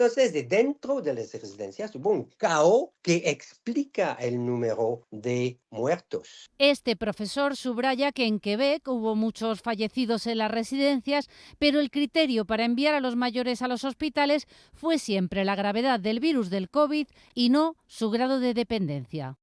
Entonces, de dentro de las residencias hubo un caos que explica el número de muertos. Este profesor subraya que en Quebec hubo muchos fallecidos en las residencias, pero el criterio para enviar a los mayores a los hospitales fue siempre la gravedad del virus del COVID y no su grado de dependencia.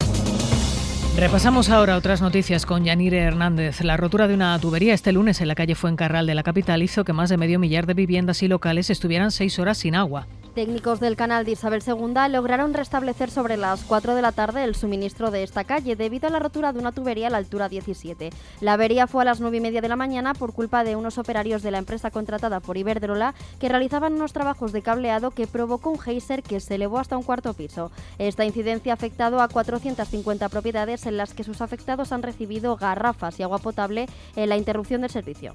Repasamos ahora otras noticias con Yanire Hernández. La rotura de una tubería este lunes en la calle Fuencarral de la capital hizo que más de medio millar de viviendas y locales estuvieran 6 horas sin agua. Técnicos del canal de Isabel II lograron restablecer sobre las 4 de la tarde el suministro de esta calle debido a la rotura de una tubería a la altura 17. La avería fue a las 9:30 de la mañana por culpa de unos operarios de la empresa contratada por Iberdrola que realizaban unos trabajos de cableado que provocó un geyser que se elevó hasta un cuarto piso. Esta incidencia ha afectado a 450 propiedades en las que sus afectados han recibido garrafas y agua potable en la interrupción del servicio.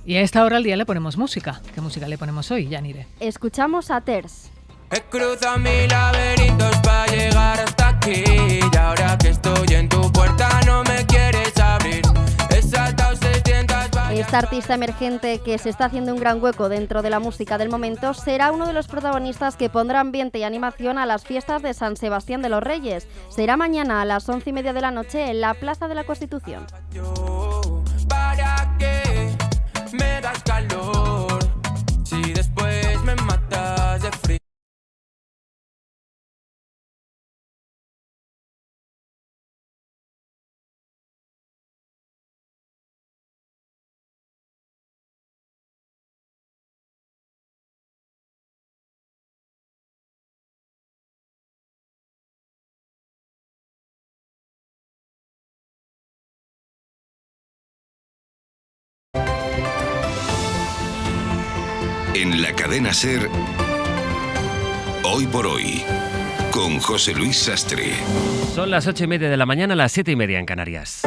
Y a esta hora del día le ponemos música. ¿Qué música le ponemos hoy, Yanire? Escuchamos a Ters. He cruzado mil laberintos para llegar hasta aquí y ahora que estoy en tu puerta no me quieres abrir. He saltado 600 vallas. Esta artista emergente que se está haciendo un gran hueco dentro de la música del momento será uno de los protagonistas que pondrá ambiente y animación a las fiestas de San Sebastián de los Reyes. Será mañana a las 11:30 de la noche en la Plaza de la Constitución. ¿Para qué me das calor si después me matas de frío? En la cadena SER, Hoy por Hoy, con José Luis Sastre. Son las 8:30 de la mañana, las 7:30 en Canarias.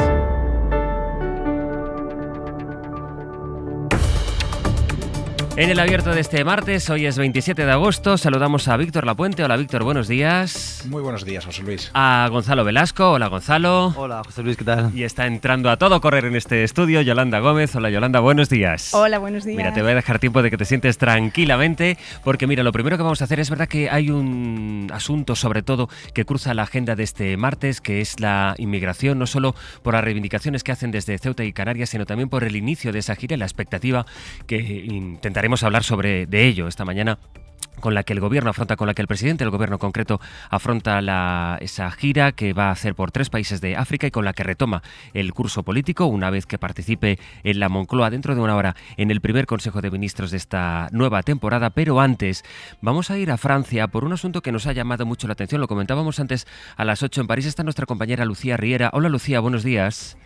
En el abierto de este martes, hoy es 27 de agosto, saludamos a Víctor Lapuente. Hola Víctor, buenos días. Muy buenos días, José Luis. A Gonzalo Velasco. Hola Gonzalo. Hola José Luis, ¿qué tal? Y está entrando a todo correr en este estudio Yolanda Gómez. Hola Yolanda, buenos días. Hola, buenos días. Mira, te voy a dejar tiempo de que te sientes tranquilamente, porque mira, lo primero que vamos a hacer, es verdad que hay un asunto sobre todo que cruza la agenda de este martes, que es la inmigración, no solo por las reivindicaciones que hacen desde Ceuta y Canarias, sino también por el inicio de esa gira y la expectativa que intentaremos hablar sobre de ello esta mañana, con la que el gobierno afronta, con la que el presidente del gobierno concreto afronta esa gira que va a hacer por 3 países de África y con la que retoma el curso político una vez que participe en la Moncloa dentro de una hora en el primer Consejo de Ministros de esta nueva temporada. Pero antes vamos a ir a Francia por un asunto que nos ha llamado mucho la atención. Lo comentábamos antes a las 8 en París. Está nuestra compañera Lucía Riera. Hola Lucía, buenos días.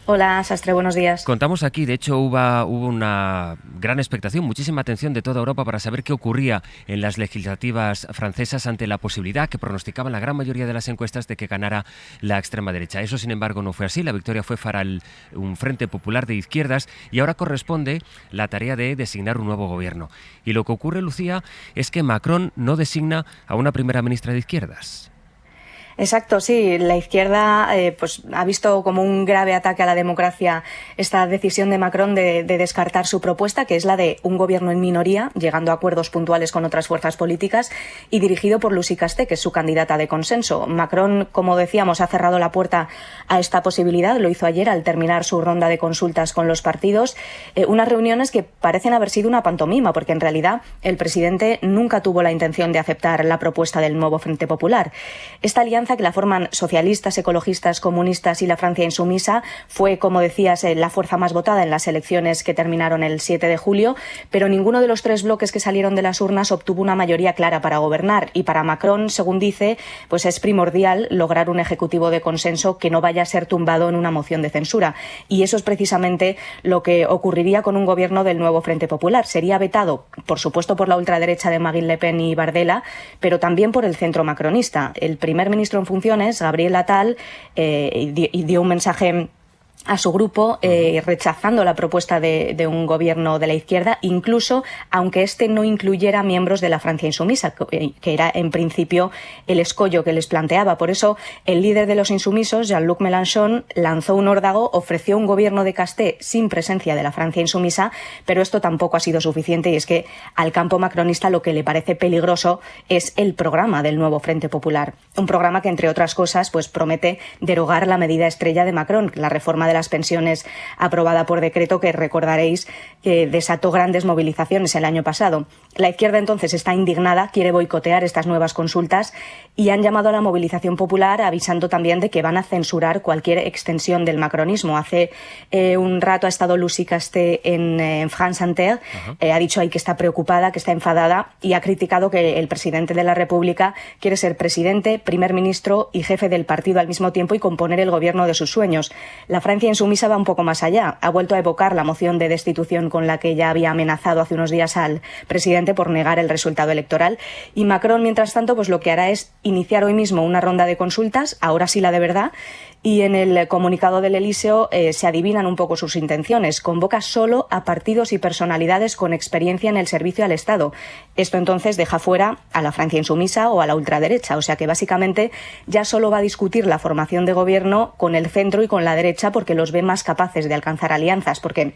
Hola, Sastre, buenos días. Contamos aquí, de hecho hubo una gran expectación, muchísima atención de toda Europa para saber qué ocurría en las legislativas francesas ante la posibilidad que pronosticaban la gran mayoría de las encuestas de que ganara la extrema derecha. Eso, sin embargo, no fue así. La victoria fue para un Frente Popular de izquierdas y ahora corresponde la tarea de designar un nuevo gobierno. Y lo que ocurre, Lucía, es que Macron no designa a una primera ministra de izquierdas. Exacto, sí. La izquierda pues ha visto como un grave ataque a la democracia esta decisión de Macron de descartar su propuesta, que es la de un gobierno en minoría, llegando a acuerdos puntuales con otras fuerzas políticas y dirigido por Lucy Casté, que es su candidata de consenso. Macron, como decíamos, ha cerrado la puerta a esta posibilidad. Lo hizo ayer al terminar su ronda de consultas con los partidos. Unas reuniones que parecen haber sido una pantomima, porque en realidad el presidente nunca tuvo la intención de aceptar la propuesta del nuevo Frente Popular. Esta alianza, que la forman socialistas, ecologistas, comunistas y la Francia insumisa, fue, como decías, la fuerza más votada en las elecciones que terminaron el 7 de julio, pero ninguno de los 3 bloques que salieron de las urnas obtuvo una mayoría clara para gobernar, y para Macron, según dice, pues es primordial lograr un ejecutivo de consenso que no vaya a ser tumbado en una moción de censura, y eso es precisamente lo que ocurriría con un gobierno del nuevo Frente Popular. Sería vetado, por supuesto, por la ultraderecha de Marine Le Pen y Bardella, pero también por el centro macronista. El primer ministro en funciones, Gabriel Attal, dio un mensaje a su grupo rechazando la propuesta de un gobierno de la izquierda, incluso aunque este no incluyera miembros de la Francia insumisa, que era en principio el escollo que les planteaba. Por eso el líder de los insumisos, Jean-Luc Mélenchon, lanzó un órdago, ofreció un gobierno de Casté sin presencia de la Francia insumisa, pero esto tampoco ha sido suficiente, y es que al campo macronista lo que le parece peligroso es el programa del nuevo Frente Popular. Un programa que, entre otras cosas, pues promete derogar la medida estrella de Macron, la reforma de las pensiones aprobada por decreto, que recordaréis que desató grandes movilizaciones el año pasado. La izquierda entonces está indignada, quiere boicotear estas nuevas consultas y han llamado a la movilización popular, avisando también de que van a censurar cualquier extensión del macronismo. Hace un rato ha estado Lucie Casté en France Inter, ha dicho ahí que está preocupada, que está enfadada, y ha criticado que el presidente de la República quiere ser presidente, primer ministro y jefe del partido al mismo tiempo y componer el gobierno de sus sueños. La Francia insumisa va un poco más allá. Ha vuelto a evocar la moción de destitución con la que ya había amenazado hace unos días al presidente por negar el resultado electoral. Y Macron, mientras tanto, pues lo que hará es iniciar hoy mismo una ronda de consultas, ahora sí la de verdad, y en el comunicado del Elíseo se adivinan un poco sus intenciones. Convoca solo a partidos y personalidades con experiencia en el servicio al Estado. Esto entonces deja fuera a la Francia insumisa o a la ultraderecha, o sea que básicamente ya solo va a discutir la formación de gobierno con el centro y con la derecha, porque los ve más capaces de alcanzar alianzas, porque,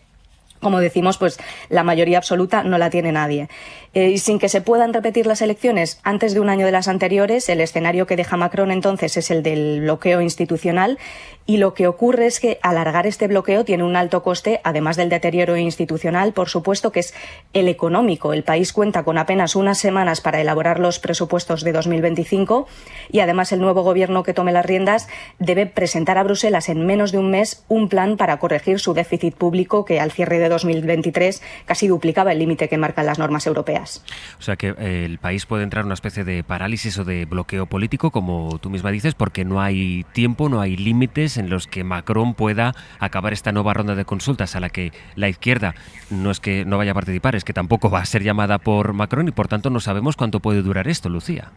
como decimos, pues la mayoría absoluta no la tiene nadie. Y sin que se puedan repetir las elecciones antes de un año de las anteriores, el escenario que deja Macron entonces es el del bloqueo institucional, y lo que ocurre es que alargar este bloqueo tiene un alto coste, además del deterioro institucional, por supuesto, que es el económico. El país cuenta con apenas unas semanas para elaborar los presupuestos de 2025 y además el nuevo gobierno que tome las riendas debe presentar a Bruselas en menos de un mes un plan para corregir su déficit público, que al cierre de 2023 casi duplicaba el límite que marcan las normas europeas. O sea que el país puede entrar en una especie de parálisis o de bloqueo político, como tú misma dices, porque no hay tiempo, no hay límites en los que Macron pueda acabar esta nueva ronda de consultas, a la que la izquierda no es que no vaya a participar, es que tampoco va a ser llamada por Macron, y por tanto no sabemos cuánto puede durar esto, Lucía.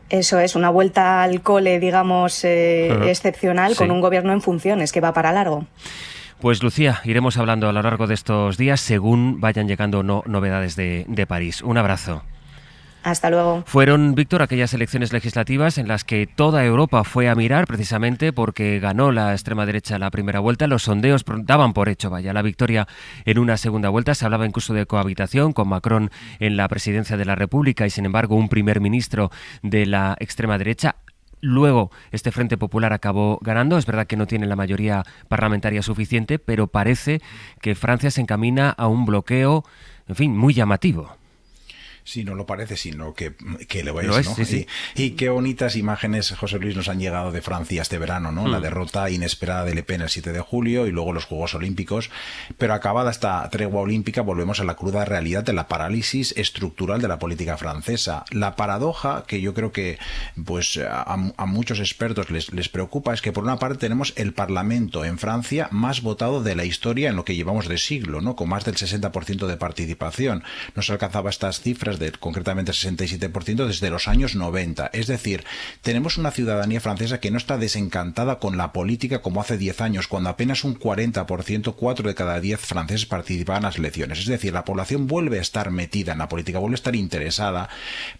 Eso es, una vuelta al cole, digamos, excepcional, con un gobierno en funciones que va para largo. Pues Lucía, iremos hablando a lo largo de estos días según vayan llegando novedades de París. Un abrazo. Hasta luego. Fueron, Víctor, aquellas elecciones legislativas en las que toda Europa fue a mirar, precisamente porque ganó la extrema derecha la primera vuelta. Los sondeos daban por hecho, la victoria en una segunda vuelta. Se hablaba incluso de cohabitación con Macron en la presidencia de la República y, sin embargo, un primer ministro de la extrema derecha. Luego este Frente Popular acabó ganando. Es verdad que no tiene la mayoría parlamentaria suficiente, pero parece que Francia se encamina a un bloqueo, en fin, muy llamativo. Sí, no lo parece, sino que lo es, ¿no? Sí. Y qué bonitas imágenes, José Luis, nos han llegado de Francia este verano, ¿no? La derrota inesperada de Le Pen el 7 de julio y luego los Juegos Olímpicos. Pero acabada esta tregua olímpica, volvemos a la cruda realidad de la parálisis estructural de la política francesa. La paradoja que yo creo que pues a muchos expertos les preocupa es que, por una parte, tenemos el Parlamento en Francia más votado de la historia en lo que llevamos de siglo, ¿no? Con más del 60% de participación. No se alcanzaba estas cifras concretamente el 67% desde los años 90. Es decir, tenemos una ciudadanía francesa que no está desencantada con la política como hace 10 años, cuando apenas un 40%, 4 de cada 10 franceses participaban en las elecciones. Es decir, la población vuelve a estar metida en la política, vuelve a estar interesada,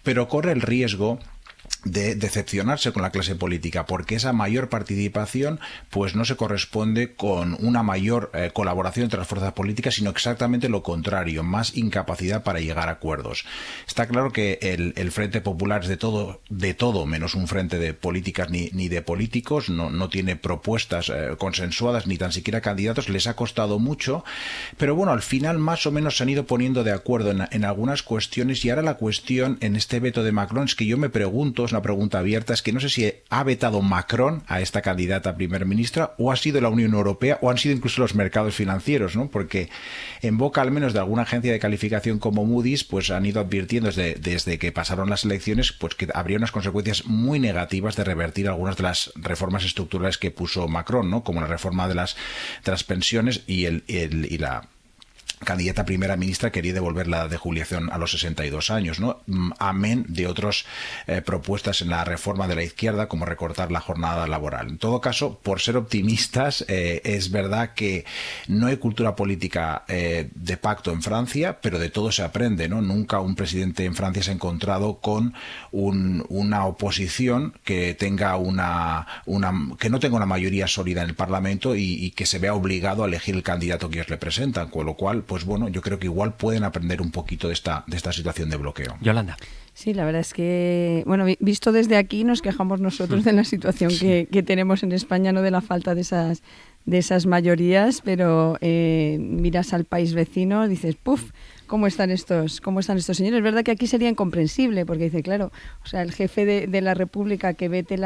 pero corre el riesgo de decepcionarse con la clase política, porque esa mayor participación pues no se corresponde con una mayor colaboración entre las fuerzas políticas, sino exactamente lo contrario, más incapacidad para llegar a acuerdos. Está claro que el Frente Popular es de todo menos un frente de políticas ni de políticos, no tiene propuestas consensuadas, ni tan siquiera candidatos. Les ha costado mucho, pero bueno, al final más o menos se han ido poniendo de acuerdo en algunas cuestiones, y ahora la cuestión en este veto de Macron es que yo me pregunto, es una pregunta abierta, es que no sé si ha vetado Macron a esta candidata a primer ministra, o ha sido la Unión Europea, o han sido incluso los mercados financieros, ¿no? Porque en boca al menos de alguna agencia de calificación como Moody's, pues han ido advirtiendo desde que pasaron las elecciones, pues que habría unas consecuencias muy negativas de revertir algunas de las reformas estructurales que puso Macron, ¿no? Como la reforma de las pensiones y candidata a primera ministra, quería devolver la edad de jubilación a los 62 años, ¿no? Amén de otras propuestas en la reforma de la izquierda, como recortar la jornada laboral. En todo caso, por ser optimistas, es verdad que no hay cultura política de pacto en Francia, pero de todo se aprende, ¿no? Nunca un presidente en Francia se ha encontrado con una oposición que tenga que no tenga una mayoría sólida en el Parlamento y que se vea obligado a elegir el candidato que ellos le presentan, con lo cual, pues bueno, yo creo que igual pueden aprender un poquito de esta situación de bloqueo. Yolanda. Sí, la verdad es que, bueno, visto desde aquí nos quejamos nosotros de la situación que tenemos en España, no de la falta de esas mayorías, pero miras al país vecino, dices, ¡puf! ¿Cómo están estos señores? Es verdad que aquí sería incomprensible, porque dice, claro, o sea, el jefe de la República que vete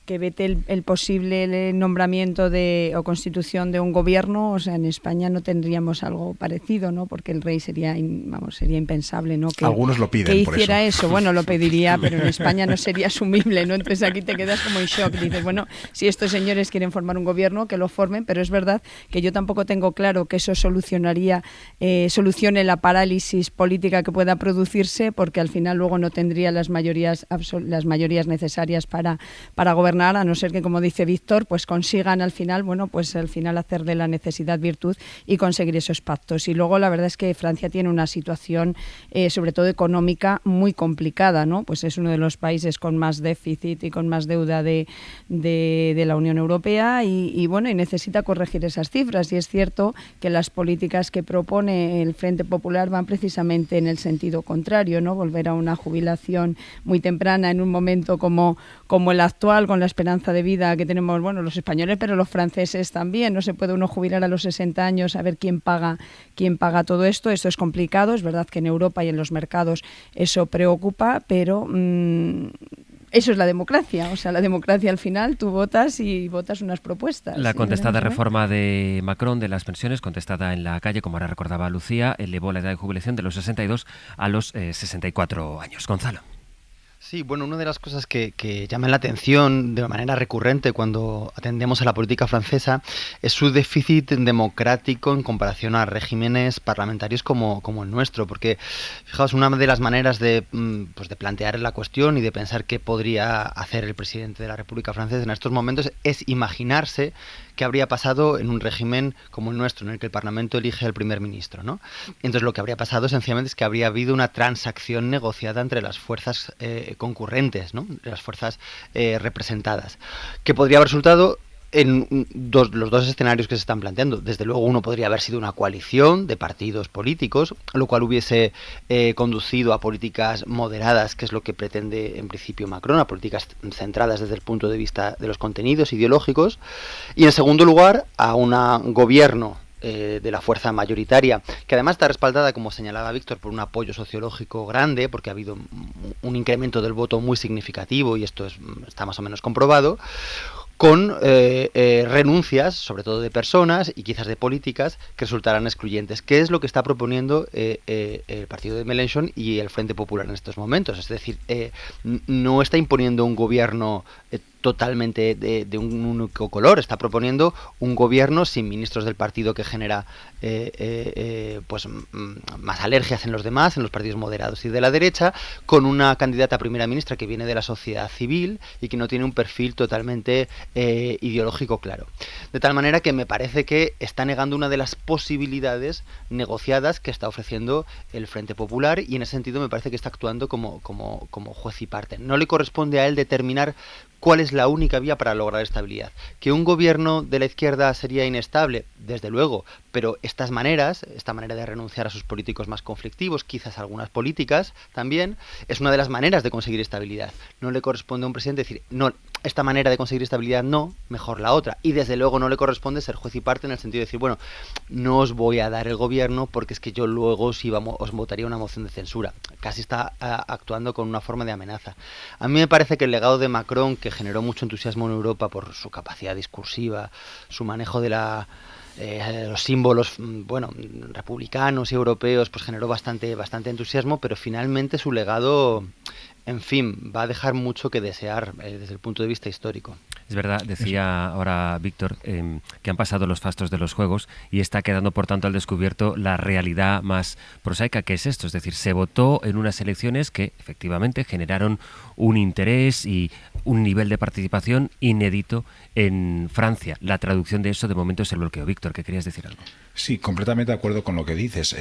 que vete el posible nombramiento o constitución de un gobierno, o sea, en España no tendríamos algo parecido, ¿no? Porque el rey sería impensable, ¿no? Algunos lo piden, que hiciera por eso. Bueno, lo pediría, pero en España no sería asumible, ¿no? Entonces aquí te quedas como en shock. Dices, bueno, si estos señores quieren formar un gobierno, que lo formen, pero es verdad que yo tampoco tengo claro que eso solucione la parálisis política que pueda producirse, porque al final luego no tendría las mayorías necesarias para gobernar, a no ser que, como dice Víctor, pues consigan al final, hacer de la necesidad virtud y conseguir esos pactos. Y luego la verdad es que Francia tiene una situación, sobre todo económica, muy complicada, ¿no? Pues es uno de los países con más déficit y con más deuda de la Unión Europea y necesita corregir esas cifras. Y es cierto que las políticas que propone el Frente Popular van precisamente en el sentido contrario, ¿no? Volver a una jubilación muy temprana en un momento como el actual, con la esperanza de vida que tenemos, los españoles, pero los franceses también. No se puede uno jubilar a los 60 años, a ver quién paga todo esto. Esto es complicado. Es verdad que en Europa y en los mercados eso preocupa, pero eso es la democracia. O sea, la democracia al final tú votas y votas unas propuestas. La contestada reforma de Macron de las pensiones, contestada en la calle, como ahora recordaba Lucía, elevó la edad de jubilación de los 62 a los 64 años. Gonzalo. Sí, bueno, una de las cosas que llaman la atención de manera recurrente cuando atendemos a la política francesa es su déficit democrático en comparación a regímenes parlamentarios como el nuestro, porque, fijaos, una de las maneras de plantear la cuestión y de pensar qué podría hacer el presidente de la República Francesa en estos momentos es imaginarse qué habría pasado en un régimen como el nuestro, en el que el Parlamento elige al primer ministro, ¿no? Entonces lo que habría pasado esencialmente es que habría habido una transacción negociada entre las fuerzas concurrentes, ¿no? Las fuerzas representadas, que podría haber resultado en los dos escenarios que se están planteando. Desde luego uno podría haber sido una coalición de partidos políticos, lo cual hubiese conducido a políticas moderadas, que es lo que pretende en principio Macron, a políticas centradas desde el punto de vista de los contenidos ideológicos, y en segundo lugar a un gobierno de la fuerza mayoritaria, que además está respaldada, como señalaba Víctor, por un apoyo sociológico grande, porque ha habido un incremento del voto muy significativo, y esto está más o menos comprobado, con renuncias, sobre todo de personas y quizás de políticas, que resultarán excluyentes. ¿Qué es lo que está proponiendo el partido de Mélenchon y el Frente Popular en estos momentos? Es decir, no está imponiendo un gobierno totalmente de un único color, está proponiendo un gobierno sin ministros del partido que genera más alergias en los demás, en los partidos moderados y de la derecha, con una candidata a primera ministra que viene de la sociedad civil y que no tiene un perfil totalmente ideológico claro. De tal manera que me parece que está negando una de las posibilidades negociadas que está ofreciendo el Frente Popular, y en ese sentido me parece que está actuando como juez y parte. No le corresponde a él determinar cuál es la única vía para lograr estabilidad. ¿Que un gobierno de la izquierda sería inestable? Desde luego, pero esta manera de renunciar a sus políticos más conflictivos, quizás algunas políticas también, es una de las maneras de conseguir estabilidad. No le corresponde a un presidente decir, no, esta manera de conseguir estabilidad no, mejor la otra. Y desde luego no le corresponde ser juez y parte en el sentido de decir, bueno, no os voy a dar el gobierno porque es que yo luego os votaría una moción de censura. Casi está actuando con una forma de amenaza. A mí me parece que el legado de Macron, que generó mucho entusiasmo en Europa por su capacidad discursiva, su manejo de los símbolos republicanos y europeos, pues generó bastante entusiasmo, pero finalmente su legado, en fin, va a dejar mucho que desear desde el punto de vista histórico. Es verdad, decía ahora Víctor, que han pasado los fastos de los juegos y está quedando, por tanto, al descubierto la realidad más prosaica, que es esto. Es decir, se votó en unas elecciones que efectivamente generaron un interés y un nivel de participación inédito en Francia. La traducción de eso, de momento, es el bloqueo. Víctor, ¿qué querías decir algo? Sí, completamente de acuerdo con lo que dices.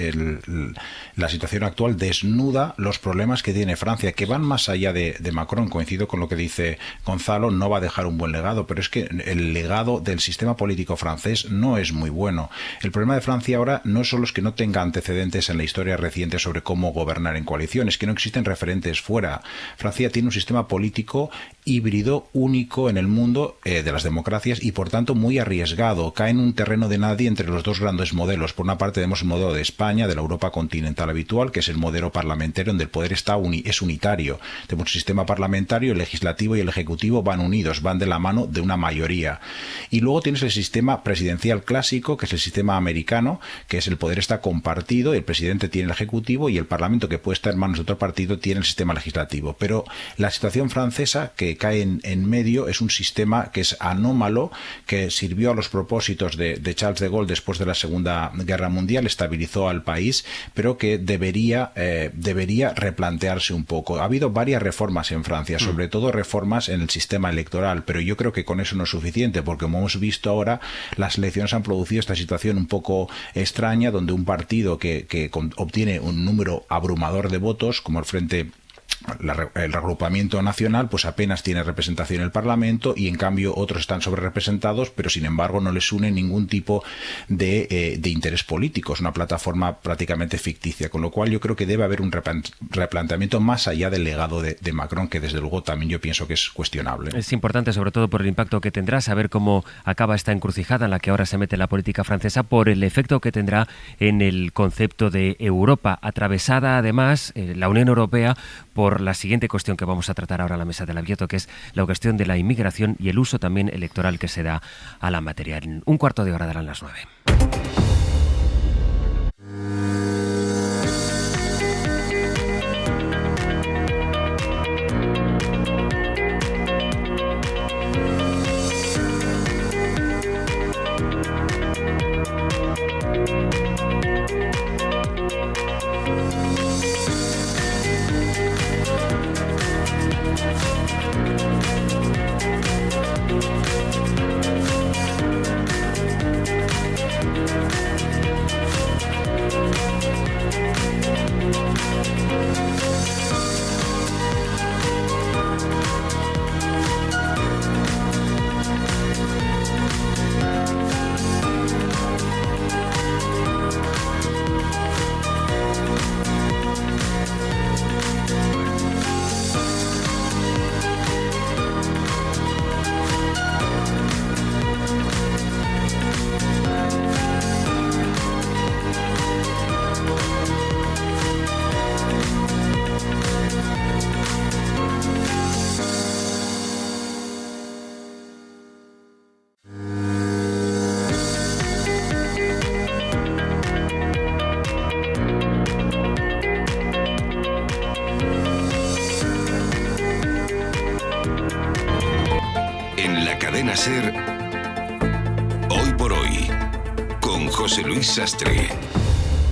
La situación actual desnuda los problemas que tiene Francia, que van más allá de Macron. Coincido con lo que dice Gonzalo, no va a dejar un buen legado, pero es que el legado del sistema político francés no es muy bueno. El problema de Francia ahora no solo es que no tenga antecedentes en la historia reciente sobre cómo gobernar en coalición, es que no existen referentes fuera. Francia tiene un sistema político híbrido, único en el mundo de las democracias y por tanto muy arriesgado. Cae en un terreno de nadie entre los dos grandes modelos. Por una parte tenemos el modelo de España, de la Europa continental habitual, que es el modelo parlamentario donde el poder es unitario. Tenemos un sistema parlamentario, el legislativo y el ejecutivo van unidos, van de la mano de una mayoría. Y luego tienes el sistema presidencial clásico, que es el sistema americano, que es el poder está compartido, el presidente tiene el ejecutivo y el parlamento, que puede estar en manos de otro partido, tiene el sistema legislativo. Pero la situación francesa, que cae en medio, es un sistema que es anómalo, que sirvió a los propósitos de Charles de Gaulle después de la Segunda Guerra Mundial, estabilizó al país, pero que debería replantearse un poco. Ha habido varias reformas en Francia, sobre todo reformas en el sistema electoral, pero yo creo que con eso no es suficiente, porque como hemos visto ahora, las elecciones han producido esta situación un poco extraña, donde un partido que obtiene un número abrumador de votos, como el Frente el reagrupamiento nacional, pues apenas tiene representación en el Parlamento, y en cambio otros están sobrerepresentados, pero sin embargo no les une ningún tipo de interés político. Es una plataforma prácticamente ficticia, con lo cual yo creo que debe haber un replanteamiento más allá del legado de Macron, que desde luego también yo pienso que es cuestionable. Es importante, sobre todo por el impacto que tendrá, saber cómo acaba esta encrucijada en la que ahora se mete la política francesa, por el efecto que tendrá en el concepto de Europa, atravesada además la Unión Europea por la siguiente cuestión que vamos a tratar ahora en la mesa del abierto, que es la cuestión de la inmigración y el uso también electoral que se da a la materia. En un cuarto de hora darán las 9. Cadena SER, Hoy por Hoy, con José Luis Sastre.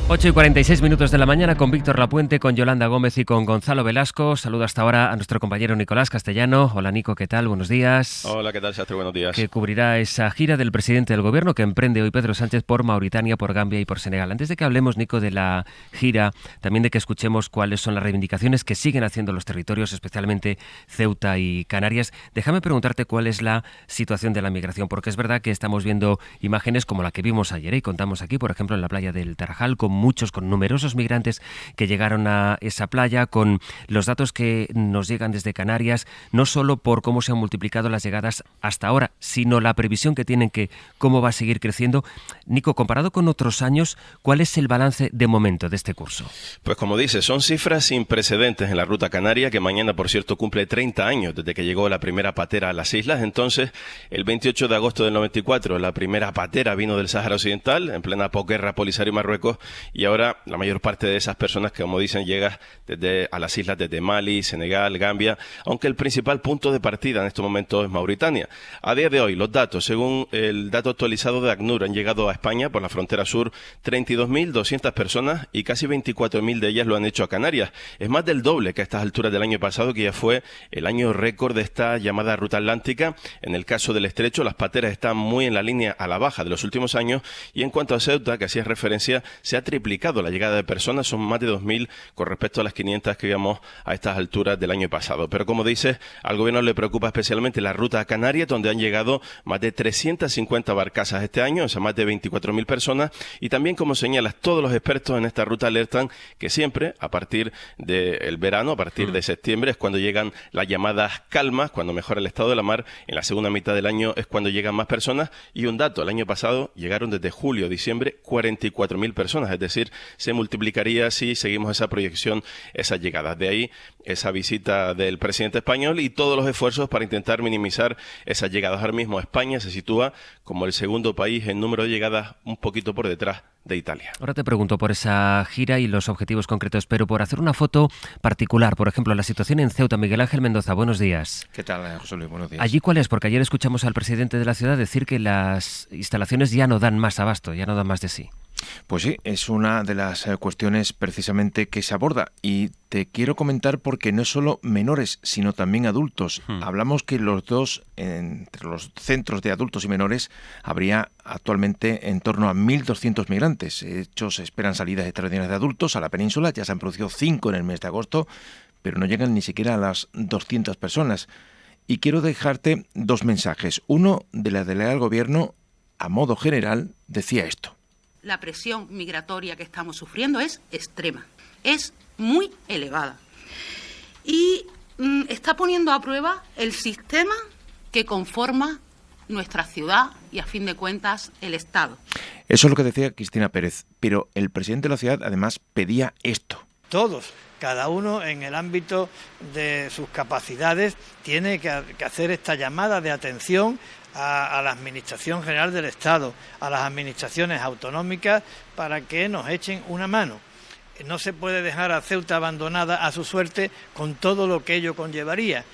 8:46 de la mañana, con Víctor Lapuente, con Yolanda Gómez y con Gonzalo Velasco. Saludo hasta ahora a nuestro compañero Nicolás Castellano. Hola Nico, ¿qué tal? Buenos días. Hola, ¿qué tal, Sastre? Buenos días. Que cubrirá esa gira del presidente del gobierno que emprende hoy Pedro Sánchez por Mauritania, por Gambia y por Senegal. Antes de que hablemos, Nico, de la gira, también de que escuchemos cuáles son las reivindicaciones que siguen haciendo los territorios, especialmente Ceuta y Canarias, déjame preguntarte cuál es la situación de la migración, porque es verdad que estamos viendo imágenes como la que vimos ayer y contamos aquí, por ejemplo, en la playa del Tarajal, con numerosos migrantes que llegaron a esa playa, con los datos que nos llegan desde Canarias, no solo por cómo se han multiplicado las llegadas hasta ahora, sino la previsión que tienen que cómo va a seguir creciendo. Nico, comparado con otros años, ¿cuál es el balance de momento de este curso? Pues como dices, son cifras sin precedentes en la ruta canaria, que mañana, por cierto, cumple 30 años desde que llegó la primera patera a las islas. Entonces, el 28 de agosto del 94, la primera patera vino del Sáhara Occidental, en plena posguerra Polisario y Marruecos, y ahora la mayor parte de esas personas que, como dicen, llegan a las islas desde Mali, Senegal, Gambia, aunque el principal punto de partida en este momento es Mauritania. A día de hoy, los datos, según el dato actualizado de ACNUR, han llegado a España por la frontera sur 32.200 personas y casi 24.000 de ellas lo han hecho a Canarias. Es más del doble que a estas alturas del año pasado, que ya fue el año récord de esta llamada ruta atlántica. En el caso del estrecho, las pateras están muy en la línea a la baja de los últimos años, y en cuanto a Ceuta, que hacías referencia, se ha triplicado la llegada de personas, son más de 2.000 con respecto a las 500 que íbamos a estas alturas del año pasado. Pero como dices, al gobierno le preocupa especialmente la ruta a Canarias, donde han llegado más de 350 barcazas este año, o sea, más de 24.000 personas, y también, como señalas, todos los expertos en esta ruta alertan que siempre, a partir del verano, a partir de septiembre, es cuando llegan las llamadas calmas, cuando mejora el estado de la mar. En la segunda mitad del año es cuando llegan más personas, y un dato, el año pasado llegaron desde julio a diciembre 44.000 personas, es decir, se multiplicaría si seguimos esa proyección, esas llegadas. De ahí esa visita del presidente español y todos los esfuerzos para intentar minimizar esas llegadas. Ahora mismo España se sitúa como el segundo país en número de llegadas, un poquito por detrás de Italia. Ahora te pregunto por esa gira y los objetivos concretos, pero por hacer una foto particular, por ejemplo, la situación en Ceuta. Miguel Ángel Mendoza, buenos días. ¿Qué tal, José Luis? Buenos días. ¿Allí cuál es? Porque ayer escuchamos al presidente de la ciudad decir que las instalaciones ya no dan más abasto, ya no dan más de sí. Pues sí, es una de las cuestiones precisamente que se aborda, y te quiero comentar porque no es solo menores, sino también adultos. Hablamos que entre los centros de adultos y menores habría actualmente en torno a 1.200 migrantes. De hecho, se esperan salidas extraordinarias de adultos a la península, ya se han producido 5 en el mes de agosto, pero no llegan ni siquiera a las 200 personas. Y quiero dejarte 2 mensajes. Uno de la delegada del Gobierno, a modo general, decía esto. La presión migratoria que estamos sufriendo es extrema, es muy elevada y está poniendo a prueba el sistema que conforma nuestra ciudad y, a fin de cuentas, el Estado. Eso es lo que decía Cristina Pérez, pero el presidente de la ciudad además pedía esto. Todos, cada uno en el ámbito de sus capacidades, tiene que hacer esta llamada de atención a la Administración General del Estado, a las administraciones autonómicas, para que nos echen una mano. No se puede dejar a Ceuta abandonada a su suerte con todo lo que ello conllevaría.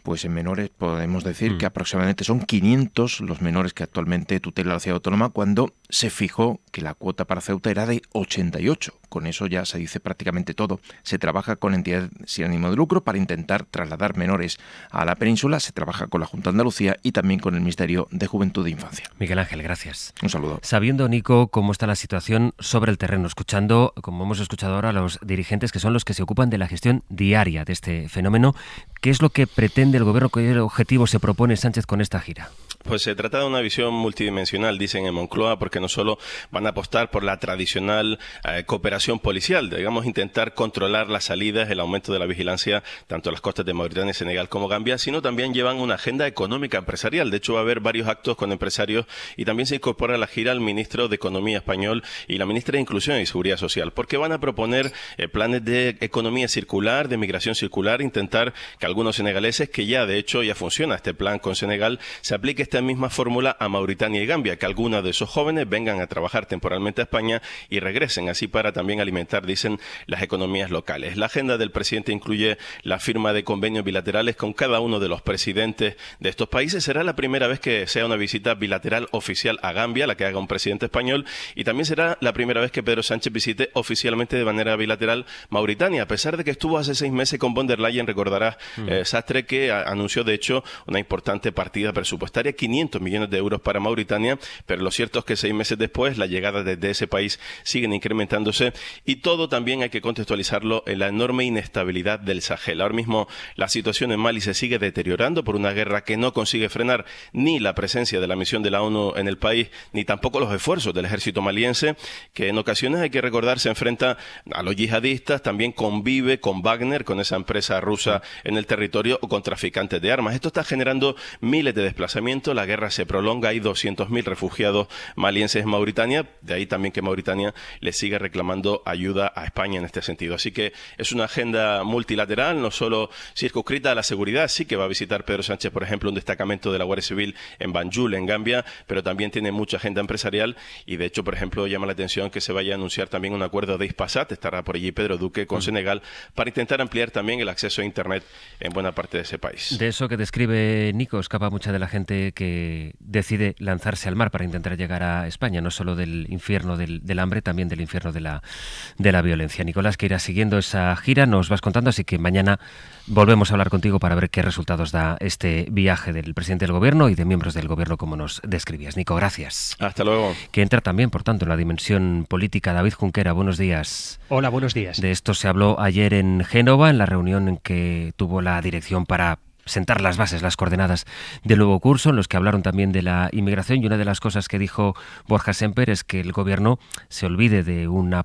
Pues en menores podemos decir que aproximadamente son 500 los menores que actualmente tutela la ciudad autónoma, cuando se fijó que la cuota para Ceuta era de 88. Con eso ya se dice prácticamente todo. Se trabaja con entidades sin ánimo de lucro para intentar trasladar menores a la península. Se trabaja con la Junta de Andalucía y también con el Ministerio de Juventud e Infancia. Miguel Ángel, gracias. Un saludo. Sabiendo, Nico, cómo está la situación sobre el terreno, escuchando, como hemos escuchado ahora, a los dirigentes que son los que se ocupan de la gestión diaria de este fenómeno, ¿qué es lo que pretende el Gobierno? ¿Qué objetivo se propone Sánchez con esta gira? Pues se trata de una visión multidimensional, dicen en Moncloa, porque no solo van a apostar por la tradicional cooperación policial, digamos, intentar controlar las salidas, el aumento de la vigilancia, tanto en las costas de Mauritania, Senegal como Gambia, sino también llevan una agenda económica empresarial. De hecho, va a haber varios actos con empresarios, y también se incorpora a la gira el ministro de Economía español y la ministra de Inclusión y Seguridad Social, porque van a proponer planes de economía circular, de migración circular, intentar que algunos senegaleses, que ya de hecho ya funciona este plan con Senegal, se aplique esta misma fórmula a Mauritania y Gambia, que algunos de esos jóvenes vengan a trabajar temporalmente a España y regresen, así para también alimentar, dicen, las economías locales. La agenda del presidente incluye la firma de convenios bilaterales con cada uno de los presidentes de estos países. Será la primera vez que sea una visita bilateral oficial a Gambia, la que haga un presidente español, y también será la primera vez que Pedro Sánchez visite oficialmente de manera bilateral Mauritania, a pesar de que estuvo hace 6 meses con von der Leyen. Recordarás, Sastre, que anunció de hecho una importante partida presupuestaria, 500 millones de euros para Mauritania, pero lo cierto es que 6 meses después las llegadas desde ese país siguen incrementándose, y todo también hay que contextualizarlo en la enorme inestabilidad del Sahel. Ahora mismo la situación en Mali se sigue deteriorando por una guerra que no consigue frenar ni la presencia de la misión de la ONU en el país, ni tampoco los esfuerzos del ejército maliense, que en ocasiones, hay que recordar, se enfrenta a los yihadistas, también convive con Wagner, con esa empresa rusa en el territorio, o con traficantes de armas. Esto está generando miles de desplazamientos momento la guerra se prolonga, hay 200.000 refugiados malienses en Mauritania, de ahí también que Mauritania le sigue reclamando ayuda a España en este sentido. Así que es una agenda multilateral, no solo circunscrita a la seguridad, sí que va a visitar Pedro Sánchez, por ejemplo, un destacamento de la Guardia Civil en Banjul, en Gambia, pero también tiene mucha agenda empresarial y de hecho, por ejemplo, llama la atención que se vaya a anunciar también un acuerdo de Hispasat, estará por allí Pedro Duque con Senegal, para intentar ampliar también el acceso a Internet en buena parte de ese país. De eso que describe Nico, escapa mucha de la gente que decide lanzarse al mar para intentar llegar a España, no solo del infierno del hambre, también del infierno de la violencia. Nicolás, que irá siguiendo esa gira, nos vas contando, así que mañana volvemos a hablar contigo para ver qué resultados da este viaje del presidente del Gobierno y de miembros del Gobierno, como nos describías. Nico, gracias. Hasta luego. Que entra también, por tanto, en la dimensión política. David Junquera, buenos días. Hola, buenos días. De esto se habló ayer en Génova, en la reunión en que tuvo la dirección para sentar las bases, las coordenadas del nuevo curso, en los que hablaron también de la inmigración, y una de las cosas que dijo Borja Sémper es que el Gobierno se olvide de la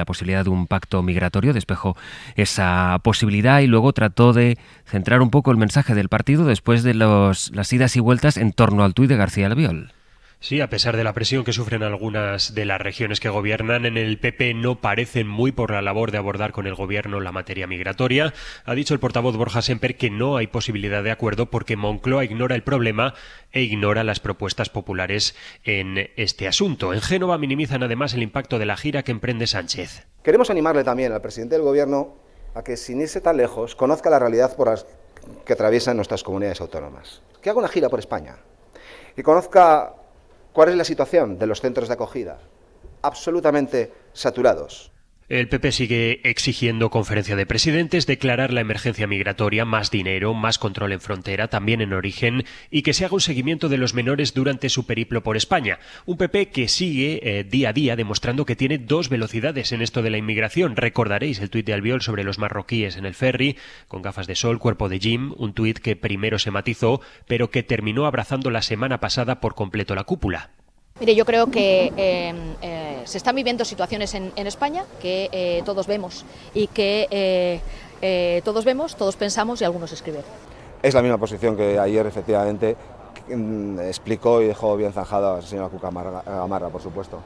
posibilidad de un pacto migratorio, despejó esa posibilidad y luego trató de centrar un poco el mensaje del partido después de las idas y vueltas en torno al tuit de García Albiol. Sí, a pesar de la presión que sufren algunas de las regiones que gobiernan, en el PP no parecen muy por la labor de abordar con el Gobierno la materia migratoria. Ha dicho el portavoz Borja Sémper que no hay posibilidad de acuerdo porque Moncloa ignora el problema e ignora las propuestas populares en este asunto. En Génova minimizan además el impacto de la gira que emprende Sánchez. Queremos animarle también al presidente del Gobierno a que, sin irse tan lejos, conozca la realidad por las que atraviesan nuestras comunidades autónomas. Que haga una gira por España y conozca ¿cuál es la situación de los centros de acogida? Absolutamente saturados. El PP sigue exigiendo conferencia de presidentes, declarar la emergencia migratoria, más dinero, más control en frontera, también en origen, y que se haga un seguimiento de los menores durante su periplo por España. Un PP que sigue día a día demostrando que tiene dos velocidades en esto de la inmigración. Recordaréis el tuit de Albiol sobre los marroquíes en el ferry, con gafas de sol, cuerpo de gym, un tuit que primero se matizó, pero que terminó abrazando la semana pasada por completo la cúpula. Mire, yo creo que se están viviendo situaciones en España que todos vemos y que todos vemos, todos pensamos y algunos escriben. Es la misma posición que ayer efectivamente explicó y dejó bien zanjada la señora Cuca Gamarra, por supuesto.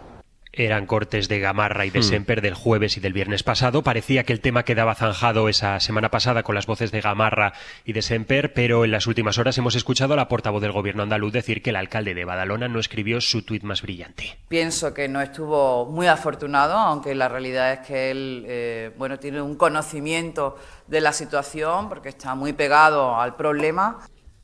Eran cortes de Gamarra y de Sémper del jueves y del viernes pasado. Parecía que el tema quedaba zanjado esa semana pasada con las voces de Gamarra y de Sémper, pero en las últimas horas hemos escuchado a la portavoz del Gobierno andaluz decir que el alcalde de Badalona no escribió su tuit más brillante. Pienso que no estuvo muy afortunado, aunque la realidad es que él tiene un conocimiento de la situación porque está muy pegado al problema.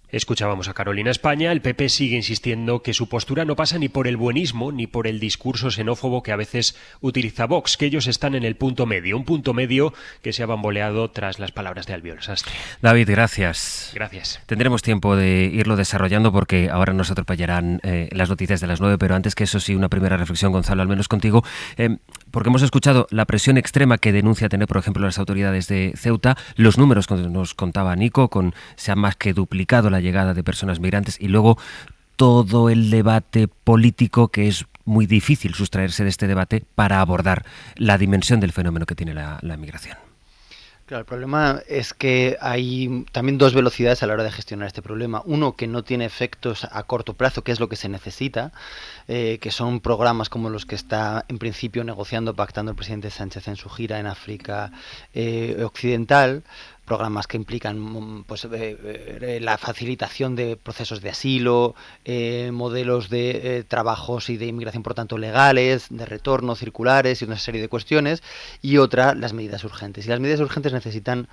Escuchábamos a Carolina España. El PP sigue insistiendo que su postura no pasa ni por el buenismo ni por el discurso xenófobo que a veces utiliza Vox, que ellos están en el punto medio, un punto medio que se ha bamboleado tras las palabras de Albiol Sastre. David, gracias. Gracias. Tendremos tiempo de irlo desarrollando porque ahora nos atropellarán las noticias de las 9, pero antes que eso sí, una primera reflexión, Gonzalo, al menos contigo, porque hemos escuchado la presión extrema que denuncia tener, por ejemplo, las autoridades de Ceuta, los números que nos contaba Nico, se ha más que duplicado la llegada de personas migrantes y luego todo el debate político que es muy difícil sustraerse de este debate para abordar la dimensión del fenómeno que tiene la migración. Claro, el problema es que hay también dos velocidades a la hora de gestionar este problema. Uno, que no tiene efectos a corto plazo, que es lo que se necesita, que son programas como los que está en principio negociando, pactando el presidente Sánchez en su gira en África Occidental, programas que implican la facilitación de procesos de asilo, modelos de trabajos y de inmigración, por tanto, legales, de retorno, circulares y una serie de cuestiones, y otra, las medidas urgentes. Y las medidas urgentes necesitan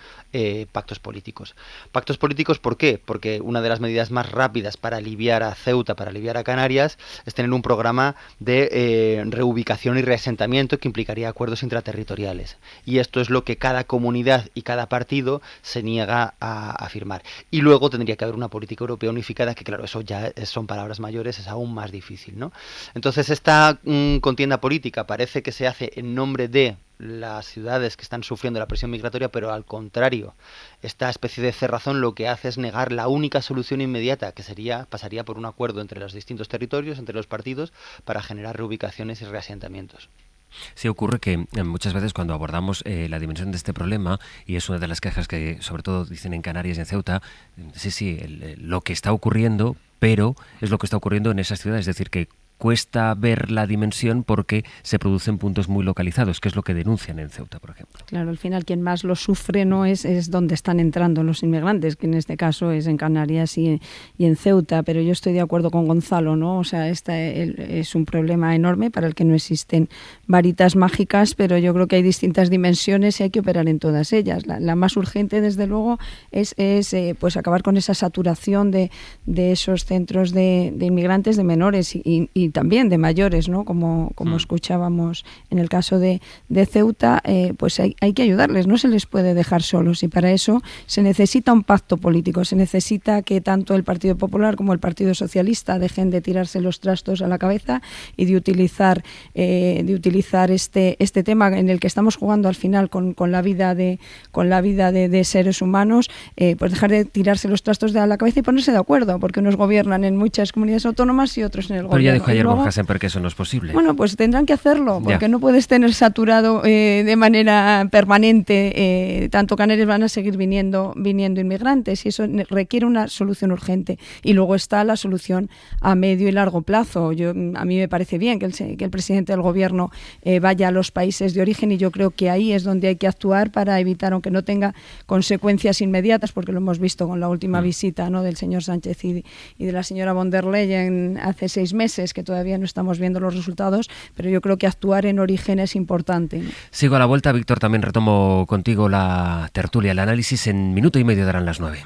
pactos políticos. ¿Pactos políticos por qué? Porque una de las medidas más rápidas para aliviar a Ceuta, para aliviar a Canarias, es tener un programa de reubicación y reasentamiento que implicaría acuerdos intraterritoriales. Y esto es lo que cada comunidad y cada partido se niega a firmar. Y luego tendría que haber una política europea unificada, que claro, eso ya son palabras mayores, es aún más difícil, ¿no? Entonces esta contienda política parece que se hace en nombre de las ciudades que están sufriendo la presión migratoria, pero al contrario, esta especie de cerrazón lo que hace es negar la única solución inmediata, que pasaría por un acuerdo entre los distintos territorios, entre los partidos, para generar reubicaciones y reasentamientos. Sí, ocurre que muchas veces cuando abordamos la dimensión de este problema, y es una de las quejas que sobre todo dicen en Canarias y en Ceuta, lo que está ocurriendo, pero es lo que está ocurriendo en esas ciudades, es decir, que cuesta ver la dimensión porque se producen puntos muy localizados, que es lo que denuncian en Ceuta, por ejemplo. Claro, al final quien más lo sufre no es donde están entrando los inmigrantes, que en este caso es en Canarias y en Ceuta, pero yo estoy de acuerdo con Gonzalo, ¿no? O sea, es un problema enorme para el que no existen varitas mágicas, pero yo creo que hay distintas dimensiones y hay que operar en todas ellas. La más urgente, desde luego, es pues acabar con esa saturación de esos centros de inmigrantes, de menores y también de mayores, ¿no? Como escuchábamos en el caso de Ceuta, pues hay que ayudarles, no se les puede dejar solos, y para eso se necesita un pacto político, se necesita que tanto el Partido Popular como el Partido Socialista dejen de tirarse los trastos a la cabeza y de utilizar este tema en el que estamos jugando al final con la vida de seres humanos, pues dejar de tirarse los trastos a la cabeza y ponerse de acuerdo, porque unos gobiernan en muchas comunidades autónomas y otros en el gobierno. Pero ya dijo ayer Borja Semper que eso no es posible. Bueno, pues tendrán que hacerlo, porque no puedes tener saturado de manera permanente. Tanto Canarias, van a seguir viniendo inmigrantes, y eso requiere una solución urgente. Y luego está la solución a medio y largo plazo. A mí me parece bien que el presidente del gobierno vaya a los países de origen, y yo creo que ahí es donde hay que actuar para evitar, aunque no tenga consecuencias inmediatas, porque lo hemos visto con la última visita, ¿no?, del señor Sánchez y de la señora von der Leyen hace 6 meses, que todavía no estamos viendo los resultados, pero yo creo que actuar en origen es importante, ¿no? Sigo a la vuelta, Víctor, también retomo contigo la tertulia, el análisis. En minuto y medio darán las 9.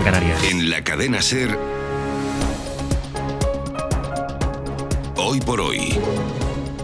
Canarias. En la cadena SER, Hoy por Hoy,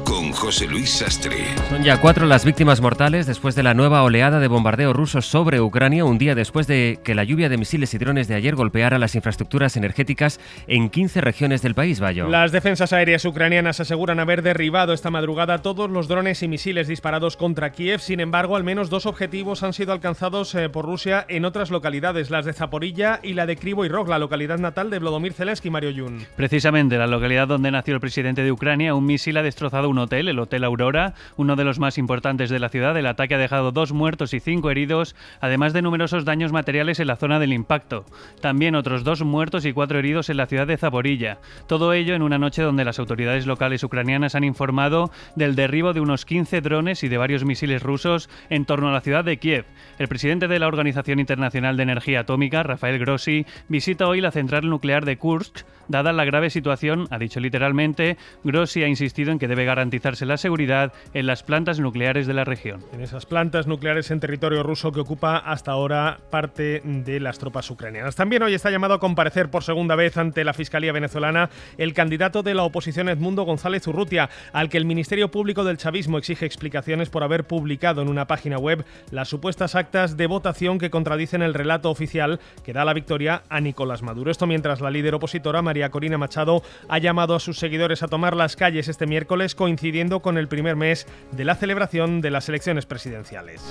con José Luis Sastre. Son ya 4 las víctimas mortales después de la nueva oleada de bombardeo ruso sobre Ucrania, un día después de que la lluvia de misiles y drones de ayer golpeara las infraestructuras energéticas en 15 regiones del país, Bayo. Las defensas aéreas ucranianas aseguran haber derribado esta madrugada todos los drones y misiles disparados contra Kiev. Sin embargo, al menos 2 objetivos han sido alcanzados por Rusia en otras localidades, las de Zaporilla y la de Kryvyi Rog, la localidad natal de Volodymyr Zelensky, Mario Yun. Precisamente, la localidad donde nació el presidente de Ucrania, un misil ha destrozado un hotel el Hotel Aurora, uno de los más importantes de la ciudad. El ataque ha dejado 2 muertos y 5 heridos, además de numerosos daños materiales en la zona del impacto. También otros 2 muertos y 4 heridos en la ciudad de Zaporilla. Todo ello en una noche donde las autoridades locales ucranianas han informado del derribo de unos 15 drones y de varios misiles rusos en torno a la ciudad de Kiev. El presidente de la Organización Internacional de Energía Atómica, Rafael Grossi, visita hoy la central nuclear de Kursk. Dada la grave situación, ha dicho literalmente, Grossi ha insistido en que debe garantizarse la seguridad en las plantas nucleares de la región. En esas plantas nucleares en territorio ruso que ocupa hasta ahora parte de las tropas ucranianas. También hoy está llamado a comparecer por segunda vez ante la Fiscalía venezolana el candidato de la oposición Edmundo González Urrutia, al que el Ministerio Público del Chavismo exige explicaciones por haber publicado en una página web las supuestas actas de votación que contradicen el relato oficial que da la victoria a Nicolás Maduro. Esto mientras la líder opositora, María Corina Machado, ha llamado a sus seguidores a tomar las calles este miércoles, coincidiendo con el primer mes de la celebración de las elecciones presidenciales.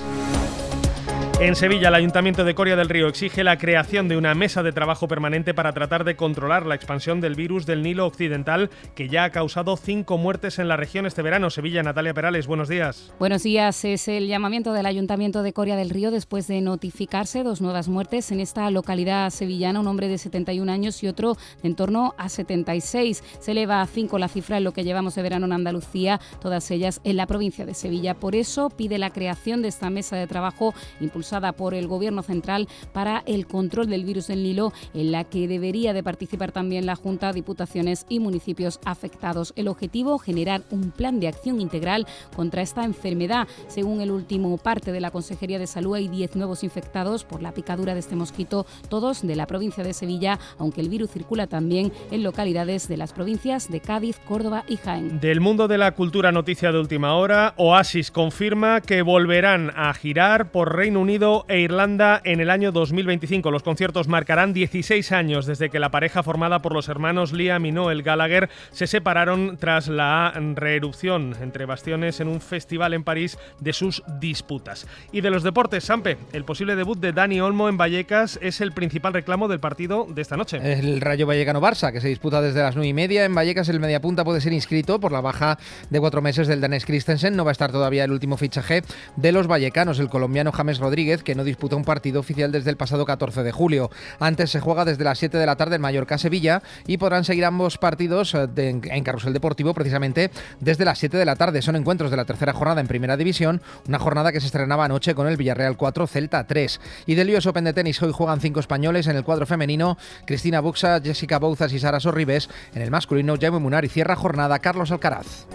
En Sevilla, el Ayuntamiento de Coria del Río exige la creación de una mesa de trabajo permanente para tratar de controlar la expansión del virus del Nilo Occidental, que ya ha causado 5 muertes en la región este verano. Sevilla, Natalia Perales, buenos días. Buenos días. Es el llamamiento del Ayuntamiento de Coria del Río después de notificarse 2 nuevas muertes en esta localidad sevillana, un hombre de 71 años y otro de en torno a 76. Se eleva a 5 la cifra en lo que llevamos de verano en Andalucía, todas ellas en la provincia de Sevilla. Por eso pide la creación de esta mesa de trabajo impulsada por el Gobierno central para el control del virus del Nilo, en la que debería de participar también la Junta, diputaciones y municipios afectados. El objetivo, generar un plan de acción integral contra esta enfermedad. Según el último parte de la Consejería de Salud, hay 10 nuevos infectados por la picadura de este mosquito, todos de la provincia de Sevilla, aunque el virus circula también en localidades de las provincias de Cádiz, Córdoba y Jaén. Del mundo de la cultura, noticia de última hora. Oasis confirma que volverán a girar por Reino Unido e Irlanda en el año 2025. Los conciertos marcarán 16 años desde que la pareja formada por los hermanos Liam y Noel Gallagher se separaron tras la reerupción entre bastiones en un festival en París de sus disputas. Y de los deportes, Sampe, el posible debut de Dani Olmo en Vallecas es el principal reclamo del partido de esta noche. El Rayo Vallecano-Barça, que se disputa desde las 9:30. En Vallecas el mediapunta puede ser inscrito por la baja de 4 meses del danés Christensen. No va a estar todavía el último fichaje de los vallecanos, el colombiano James Rodríguez, que no disputa un partido oficial desde el pasado 14 de julio. Antes se juega desde las 7 de la tarde en Mallorca-Sevilla y podrán seguir ambos partidos en Carrusel Deportivo precisamente desde las 7 de la tarde. Son encuentros de la tercera jornada en Primera División, una jornada que se estrenaba anoche con el Villarreal 4, Celta 3. Y del US Open de tenis hoy juegan 5 españoles en el cuadro femenino: Cristina Buxa, Jessica Bouzas y Sara Sorribes. En el masculino, Jaume Munar y cierra jornada Carlos Alcaraz.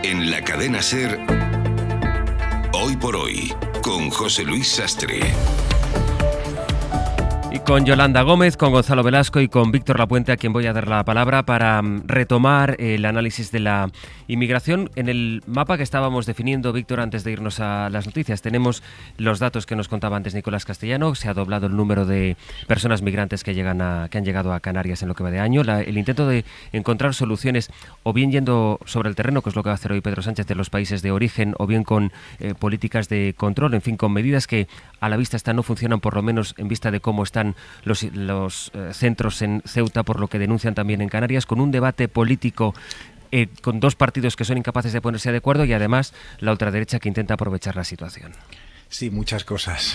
En la cadena SER, Hoy por Hoy, con José Luis Sastre. Y con Yolanda Gómez, con Gonzalo Velasco y con Víctor Lapuente, a quien voy a dar la palabra para retomar el análisis de la inmigración. En el mapa que estábamos definiendo, Víctor, antes de irnos a las noticias, tenemos los datos que nos contaba antes Nicolás Castellano. Se ha doblado el número de personas migrantes que han llegado a Canarias en lo que va de año. El intento de encontrar soluciones, o bien yendo sobre el terreno, que es lo que va a hacer hoy Pedro Sánchez, de los países de origen, o bien con políticas de control, en fin, con medidas que a la vista no funcionan, por lo menos en vista de cómo están los centros en Ceuta, por lo que denuncian también en Canarias, con un debate político con dos partidos que son incapaces de ponerse de acuerdo y además la ultraderecha que intenta aprovechar la situación. Sí, muchas cosas.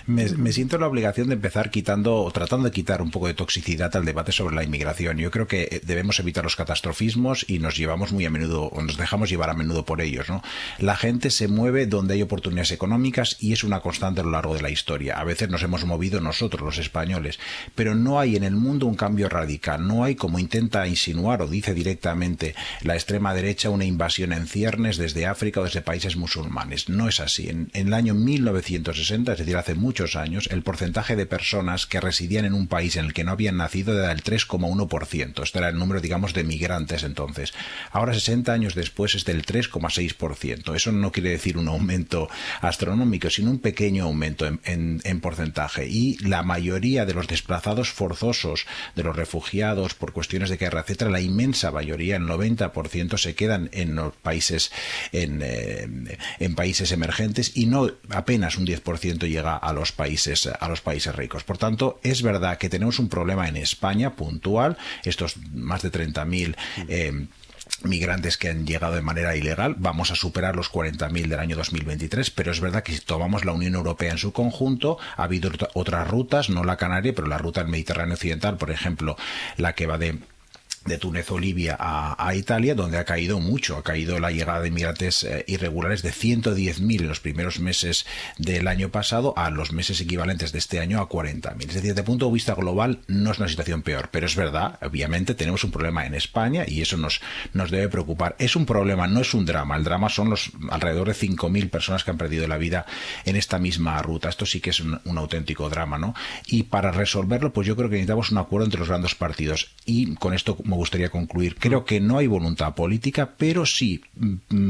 Me siento la obligación de empezar tratando de quitar un poco de toxicidad al debate sobre la inmigración. Yo creo que debemos evitar los catastrofismos y nos dejamos llevar a menudo por ellos, ¿no? La gente se mueve donde hay oportunidades económicas y es una constante a lo largo de la historia. A veces nos hemos movido nosotros, los españoles, pero no hay en el mundo un cambio radical. No hay, como intenta insinuar o dice directamente la extrema derecha, una invasión en ciernes desde África o desde países musulmanes. No es así. En el año 1960, es decir, hace muchos años, el porcentaje de personas que residían en un país en el que no habían nacido era del 3,1%. Este era el número, digamos, de migrantes entonces. Ahora, 60 años después, es del 3,6%. Eso no quiere decir un aumento astronómico, sino un pequeño aumento en porcentaje. Y la mayoría de los desplazados forzosos, de los refugiados por cuestiones de guerra, etcétera, la inmensa mayoría, el 90%, se quedan en los países, en países emergentes, y no apenas un 10% llega a los países ricos. Por tanto, es verdad que tenemos un problema en España puntual, estos más de 30.000 migrantes que han llegado de manera ilegal. Vamos a superar los 40.000 del año 2023, pero es verdad que si tomamos la Unión Europea en su conjunto, ha habido otras rutas, no la canaria, pero la ruta del Mediterráneo Occidental, por ejemplo, la que va de Túnez o Libia a Italia, donde ha caído la llegada de inmigrantes irregulares de 110.000 en los primeros meses del año pasado a los meses equivalentes de este año a 40.000. Es decir, desde el punto de vista global no es una situación peor, pero es verdad, obviamente tenemos un problema en España y eso nos debe preocupar. Es un problema, no es un drama. El drama son los alrededor de 5.000 personas que han perdido la vida en esta misma ruta. Esto sí que es un auténtico drama, ¿no? Y para resolverlo, pues yo creo que necesitamos un acuerdo entre los grandes partidos. Y con esto me gustaría concluir. Creo que no hay voluntad política, pero sí,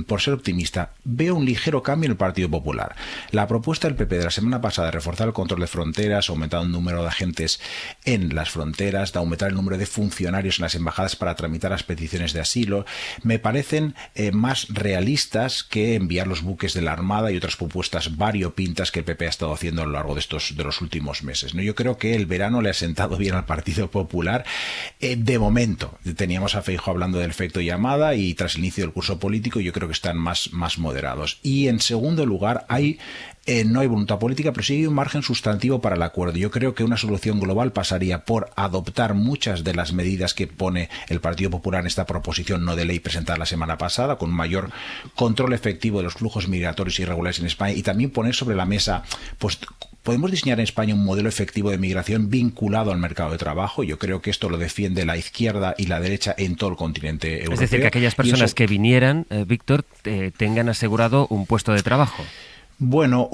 por ser optimista, veo un ligero cambio en el Partido Popular. La propuesta del PP de la semana pasada de reforzar el control de fronteras, aumentar el número de agentes en las fronteras, de aumentar el número de funcionarios en las embajadas para tramitar las peticiones de asilo, me parecen más realistas que enviar los buques de la Armada y otras propuestas variopintas que el PP ha estado haciendo a lo largo de los últimos meses, ¿no? Yo creo que el verano le ha sentado bien al Partido Popular. De momento, teníamos a Feijóo hablando del efecto llamada y tras el inicio del curso político yo creo que están más moderados. Y en segundo lugar, no hay voluntad política, pero sí hay un margen sustantivo para el acuerdo. Yo creo que una solución global pasaría por adoptar muchas de las medidas que pone el Partido Popular en esta proposición no de ley presentada la semana pasada, con un mayor control efectivo de los flujos migratorios irregulares en España, y también poner sobre la mesa, pues, podemos diseñar en España un modelo efectivo de migración vinculado al mercado de trabajo. Yo creo que esto lo defiende la izquierda y la derecha en todo el continente europeo. Es decir, que aquellas personas que vinieran, Víctor, tengan asegurado un puesto de trabajo. Bueno,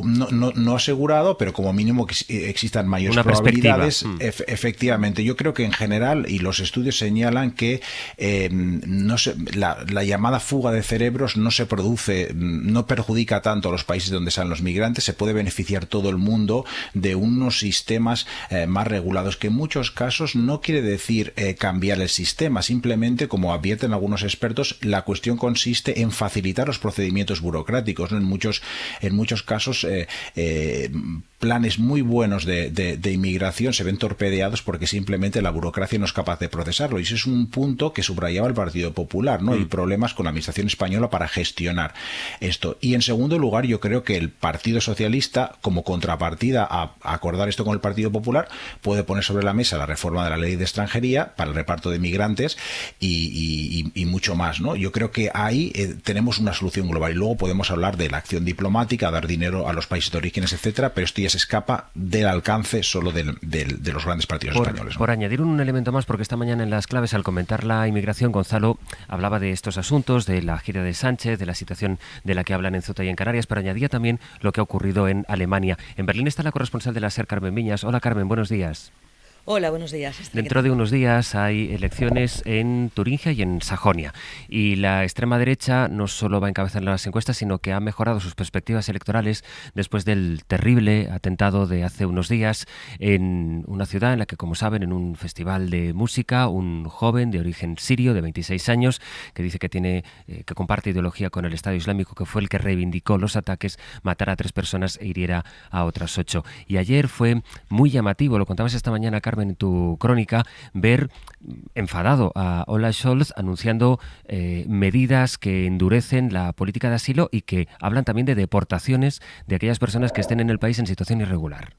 no asegurado, pero como mínimo que existan mayores probabilidades. Efectivamente, yo creo que en general, y los estudios señalan que la llamada fuga de cerebros no se produce, no perjudica tanto a los países donde salen los migrantes, se puede beneficiar todo el mundo de unos sistemas más regulados, que en muchos casos no quiere decir cambiar el sistema, simplemente, como advierten algunos expertos, la cuestión consiste en facilitar los procedimientos burocráticos, ¿no? En muchos casos planes muy buenos de inmigración se ven torpedeados porque simplemente la burocracia no es capaz de procesarlo, y ese es un punto que subrayaba el Partido Popular, ¿no? Hay problemas con la administración española para gestionar esto. Y en segundo lugar, yo creo que el Partido Socialista, como contrapartida a acordar esto con el Partido Popular, puede poner sobre la mesa la reforma de la ley de extranjería para el reparto de migrantes y mucho más, ¿no? Yo creo que ahí tenemos una solución global, y luego podemos hablar de la acción diplomática, dar dinero a los países de orígenes, etcétera, pero esto ya se escapa del alcance solo de los grandes partidos españoles, ¿no? Por añadir un elemento más, porque esta mañana en Las Claves, al comentar la inmigración, Gonzalo hablaba de estos asuntos, de la gira de Sánchez, de la situación de la que hablan en Ceuta y en Canarias, pero añadía también lo que ha ocurrido en Alemania. En Berlín está la corresponsal de la SER, Carmen Viñas. Hola, Carmen, buenos días. Hola, buenos días. Dentro de unos días hay elecciones en Turingia y en Sajonia. Y la extrema derecha no solo va a encabezar las encuestas, sino que ha mejorado sus perspectivas electorales después del terrible atentado de hace unos días en una ciudad en la que, como saben, en un festival de música, un joven de origen sirio de 26 años que dice que comparte ideología con el Estado Islámico, que fue el que reivindicó los ataques, matara a 3 personas e hiriera a otras 8. Y ayer fue muy llamativo, lo contabas esta mañana, Carmen, en tu crónica, ver enfadado a Olaf Scholz anunciando medidas que endurecen la política de asilo y que hablan también de deportaciones de aquellas personas que estén en el país en situación irregular.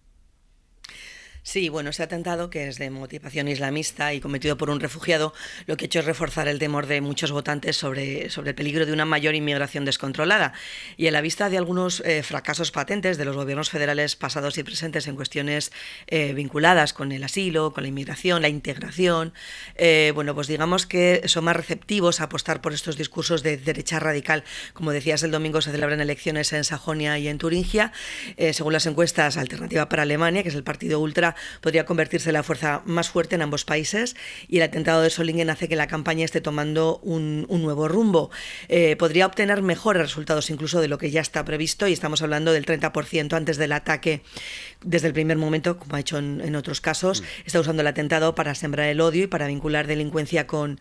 Sí, bueno, ese atentado, que es de motivación islamista y cometido por un refugiado, lo que ha hecho es reforzar el temor de muchos votantes sobre el peligro de una mayor inmigración descontrolada. Y a la vista de algunos fracasos patentes de los gobiernos federales pasados y presentes en cuestiones vinculadas con el asilo, con la inmigración, la integración, bueno, pues digamos que son más receptivos a apostar por estos discursos de derecha radical. Como decías, el domingo se celebran elecciones en Sajonia y en Turingia. Según las encuestas, Alternativa para Alemania, que es el partido ultra, podría convertirse en la fuerza más fuerte en ambos países, y el atentado de Solingen hace que la campaña esté tomando un nuevo rumbo. Podría obtener mejores resultados incluso de lo que ya está previsto, y estamos hablando del 30% antes del ataque. Desde el primer momento, como ha hecho en otros casos, está usando el atentado para sembrar el odio y para vincular delincuencia con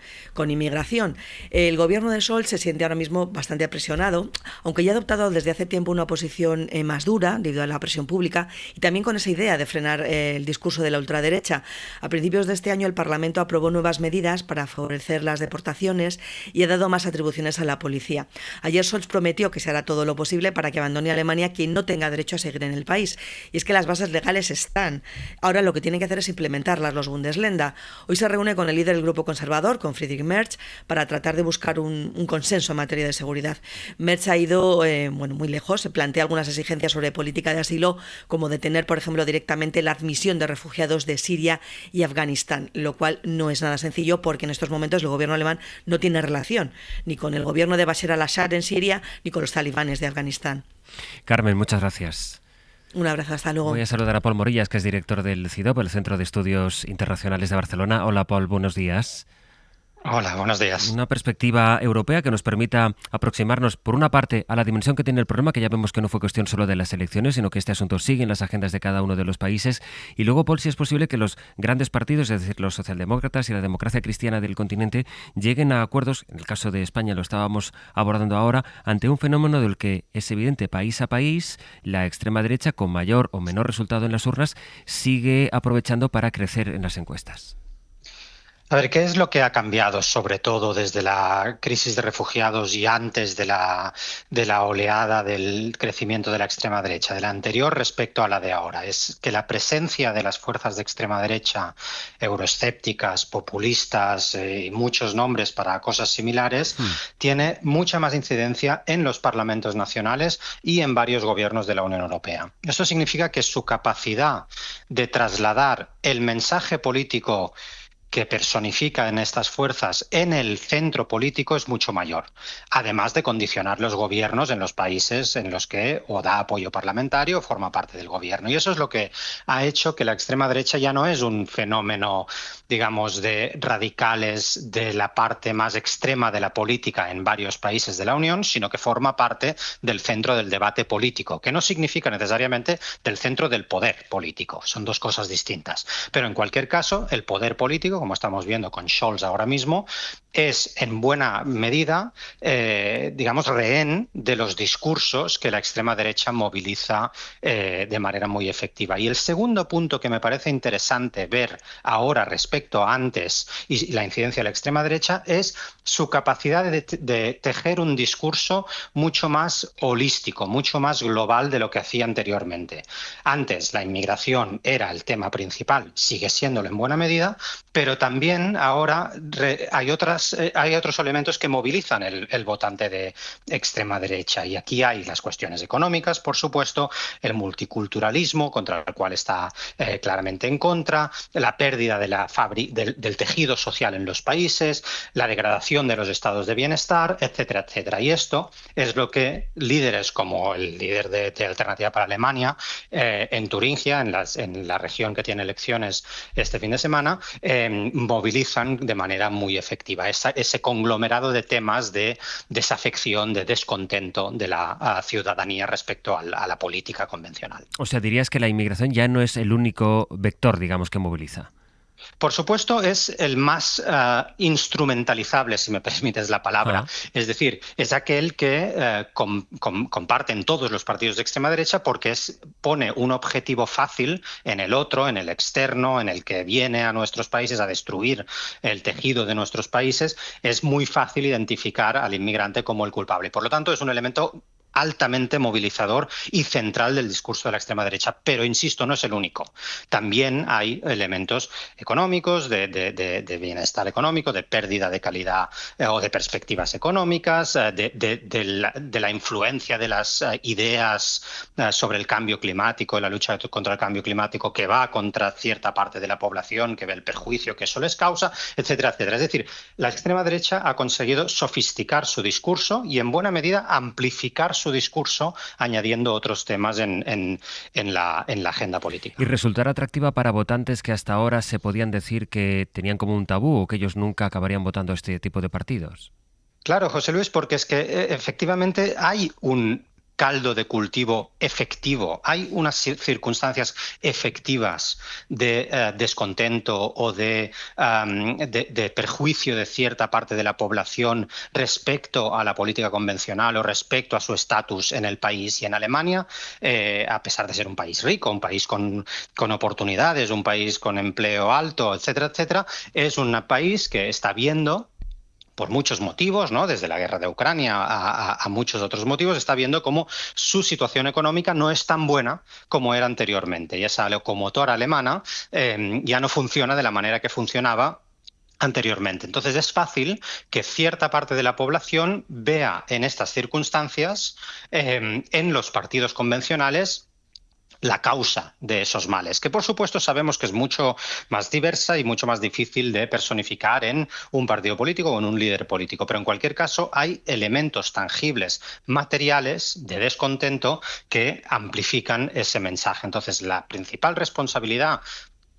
inmigración. El gobierno de Scholz se siente ahora mismo bastante presionado, aunque ya ha adoptado desde hace tiempo una posición más dura debido a la presión pública, y también con esa idea de frenar el discurso de la ultraderecha. A principios de este año el Parlamento aprobó nuevas medidas para favorecer las deportaciones y ha dado más atribuciones a la policía. Ayer Scholz prometió que se hará todo lo posible para que abandone Alemania quien no tenga derecho a seguir en el país. Y es que las bases legales están. Ahora lo que tienen que hacer es implementarlas los Bundesländer. Hoy se reúne con el líder del grupo conservador, con Friedrich Merz, para tratar de buscar un consenso en materia de seguridad. Merz ha ido muy lejos. Se plantea algunas exigencias sobre política de asilo, como detener, por ejemplo, directamente la admisión de refugiados de Siria y Afganistán, lo cual no es nada sencillo porque en estos momentos el gobierno alemán no tiene relación ni con el gobierno de Bashar al-Assad en Siria ni con los talibanes de Afganistán. Carmen, muchas gracias. Un abrazo, hasta luego. Voy a saludar a Paul Morillas, que es director del CIDOB, el Centro de Estudios Internacionales de Barcelona. Hola, Paul, buenos días. Hola, buenos días. Una perspectiva europea que nos permita aproximarnos, por una parte, a la dimensión que tiene el problema, que ya vemos que no fue cuestión solo de las elecciones, sino que este asunto sigue en las agendas de cada uno de los países. Y luego, Paul, si es posible que los grandes partidos, es decir, los socialdemócratas y la democracia cristiana del continente, lleguen a acuerdos, en el caso de España lo estábamos abordando ahora, ante un fenómeno del que es evidente, país a país, la extrema derecha, con mayor o menor resultado en las urnas, sigue aprovechando para crecer en las encuestas. A ver, ¿qué es lo que ha cambiado, sobre todo desde la crisis de refugiados y antes de la oleada del crecimiento de la extrema derecha, de la anterior respecto a la de ahora? Es que la presencia de las fuerzas de extrema derecha, euroescépticas, populistas y muchos nombres para cosas similares, tiene mucha más incidencia en los parlamentos nacionales y en varios gobiernos de la Unión Europea. Eso significa que su capacidad de trasladar el mensaje político que personifica en estas fuerzas en el centro político es mucho mayor, además de condicionar los gobiernos en los países en los que o da apoyo parlamentario o forma parte del gobierno. Y eso es lo que ha hecho que la extrema derecha ya no es un fenómeno, digamos, de radicales de la parte más extrema de la política en varios países de la Unión, sino que forma parte del centro del debate político, que no significa necesariamente del centro del poder político. Son dos cosas distintas. Pero en cualquier caso, el poder político, como estamos viendo con Scholz ahora mismo, es en buena medida, digamos, rehén de los discursos que la extrema derecha moviliza de manera muy efectiva. Y el segundo punto que me parece interesante ver ahora respecto a antes y la incidencia de la extrema derecha es su capacidad de tejer un discurso mucho más holístico, mucho más global de lo que hacía anteriormente. Antes la inmigración era el tema principal, sigue siéndolo en buena medida, pero Pero también ahora hay otros elementos que movilizan el votante de extrema derecha. Y aquí hay las cuestiones económicas, por supuesto, el multiculturalismo, contra el cual está claramente en contra, la pérdida del tejido social en los países, la degradación de los estados de bienestar, etcétera, etcétera. Y esto es lo que líderes como el líder de Alternativa para Alemania en Turingia, en la región que tiene elecciones este fin de semana, movilizan de manera muy efectiva. Ese conglomerado de temas de desafección, de descontento de la ciudadanía respecto a la política convencional. O sea, dirías que la inmigración ya no es el único vector, digamos, que moviliza. Por supuesto, es el más instrumentalizable, si me permites la palabra. Es decir, es aquel que comparten todos los partidos de extrema derecha porque pone un objetivo fácil en el otro, en el externo, en el que viene a nuestros países a destruir el tejido de nuestros países. Es muy fácil identificar al inmigrante como el culpable. Por lo tanto, es un elemento altamente movilizador y central del discurso de la extrema derecha. Pero, insisto, no es el único. También hay elementos económicos, de bienestar económico, de pérdida de calidad o de perspectivas económicas, de la influencia de las ideas sobre el cambio climático y la lucha contra el cambio climático que va contra cierta parte de la población, que ve el perjuicio que eso les causa, etcétera, etcétera. Es decir, la extrema derecha ha conseguido sofisticar su discurso y, en buena medida, amplificar su discurso añadiendo otros temas en la agenda política. ¿Y resultar atractiva para votantes que hasta ahora se podían decir que tenían como un tabú o que ellos nunca acabarían votando a este tipo de partidos? Claro, José Luis, porque es que efectivamente hay un caldo de cultivo efectivo, hay unas circunstancias efectivas de descontento o de perjuicio de cierta parte de la población respecto a la política convencional o respecto a su estatus en el país. Y en Alemania, a pesar de ser un país rico, un país con oportunidades, un país con empleo alto, etcétera, etcétera, es un país que está viendo, por muchos motivos, ¿no? Desde la guerra de Ucrania a muchos otros motivos, está viendo cómo su situación económica no es tan buena como era anteriormente. Y esa locomotora alemana ya no funciona de la manera que funcionaba anteriormente. Entonces es fácil que cierta parte de la población vea en estas circunstancias, en los partidos convencionales, la causa de esos males, que por supuesto sabemos que es mucho más diversa y mucho más difícil de personificar en un partido político o en un líder político. Pero en cualquier caso hay elementos tangibles, materiales, de descontento que amplifican ese mensaje. Entonces la principal responsabilidad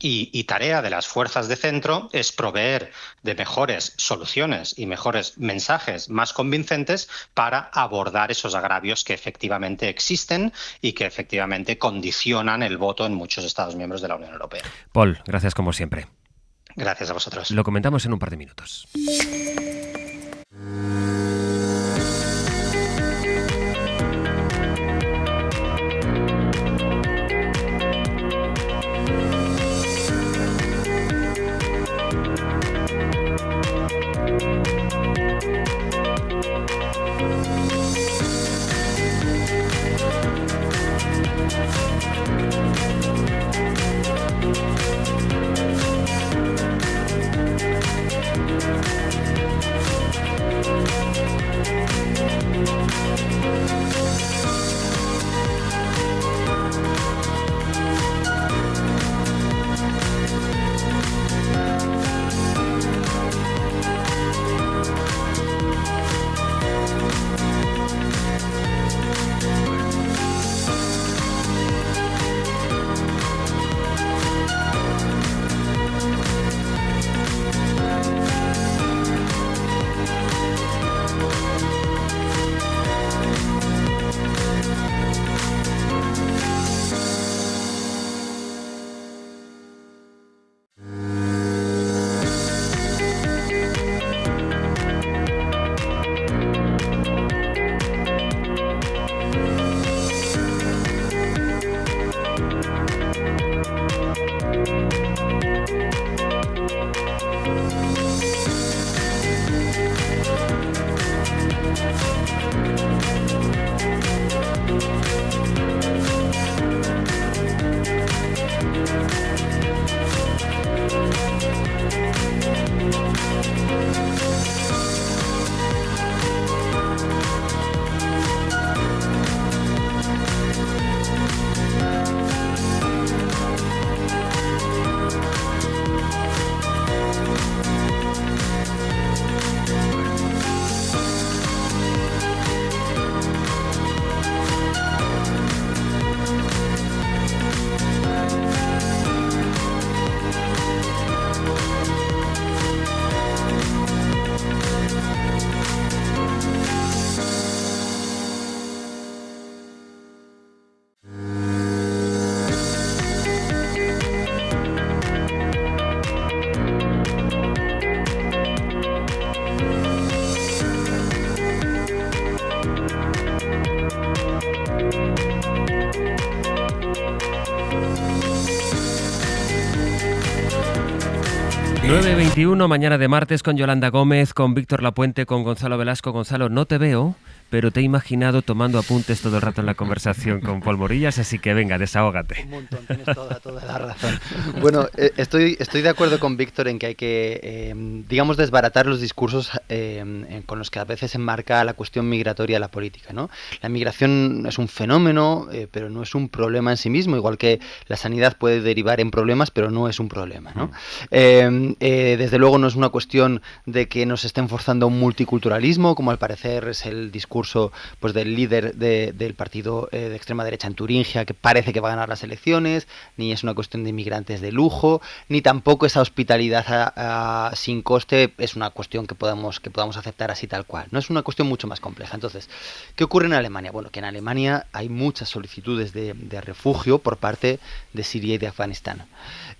y tarea de las fuerzas de centro es proveer de mejores soluciones y mejores mensajes más convincentes para abordar esos agravios que efectivamente existen y que efectivamente condicionan el voto en muchos Estados miembros de la Unión Europea. Paul, gracias como siempre. Gracias a vosotros. Lo comentamos en un par de minutos. 9:21, mañana de martes, con Yolanda Gómez, con Víctor Lapuente, con Gonzalo Velasco. Gonzalo, no te veo, pero te he imaginado tomando apuntes todo el rato en la conversación con Pol Morillas, así que venga, desahógate. Un montón, tienes toda la razón. Bueno, estoy de acuerdo con Víctor en que hay que, digamos, desbaratar los discursos con los que a veces se enmarca la cuestión migratoria de la política, ¿no? La migración es un fenómeno, pero no es un problema en sí mismo, igual que la sanidad puede derivar en problemas, pero no es un problema, ¿no? Desde luego no es una cuestión de que nos estén forzando a un multiculturalismo, como al parecer es el discurso pues del líder del partido de extrema derecha en Turingia, que parece que va a ganar las elecciones, ni es una cuestión de inmigrantes de lujo, ni tampoco esa hospitalidad sin coste es una cuestión que podamos aceptar así tal cual, ¿no? Es una cuestión mucho más compleja. Entonces, ¿qué ocurre en Alemania? Bueno, que en Alemania hay muchas solicitudes de refugio por parte de Siria y de Afganistán.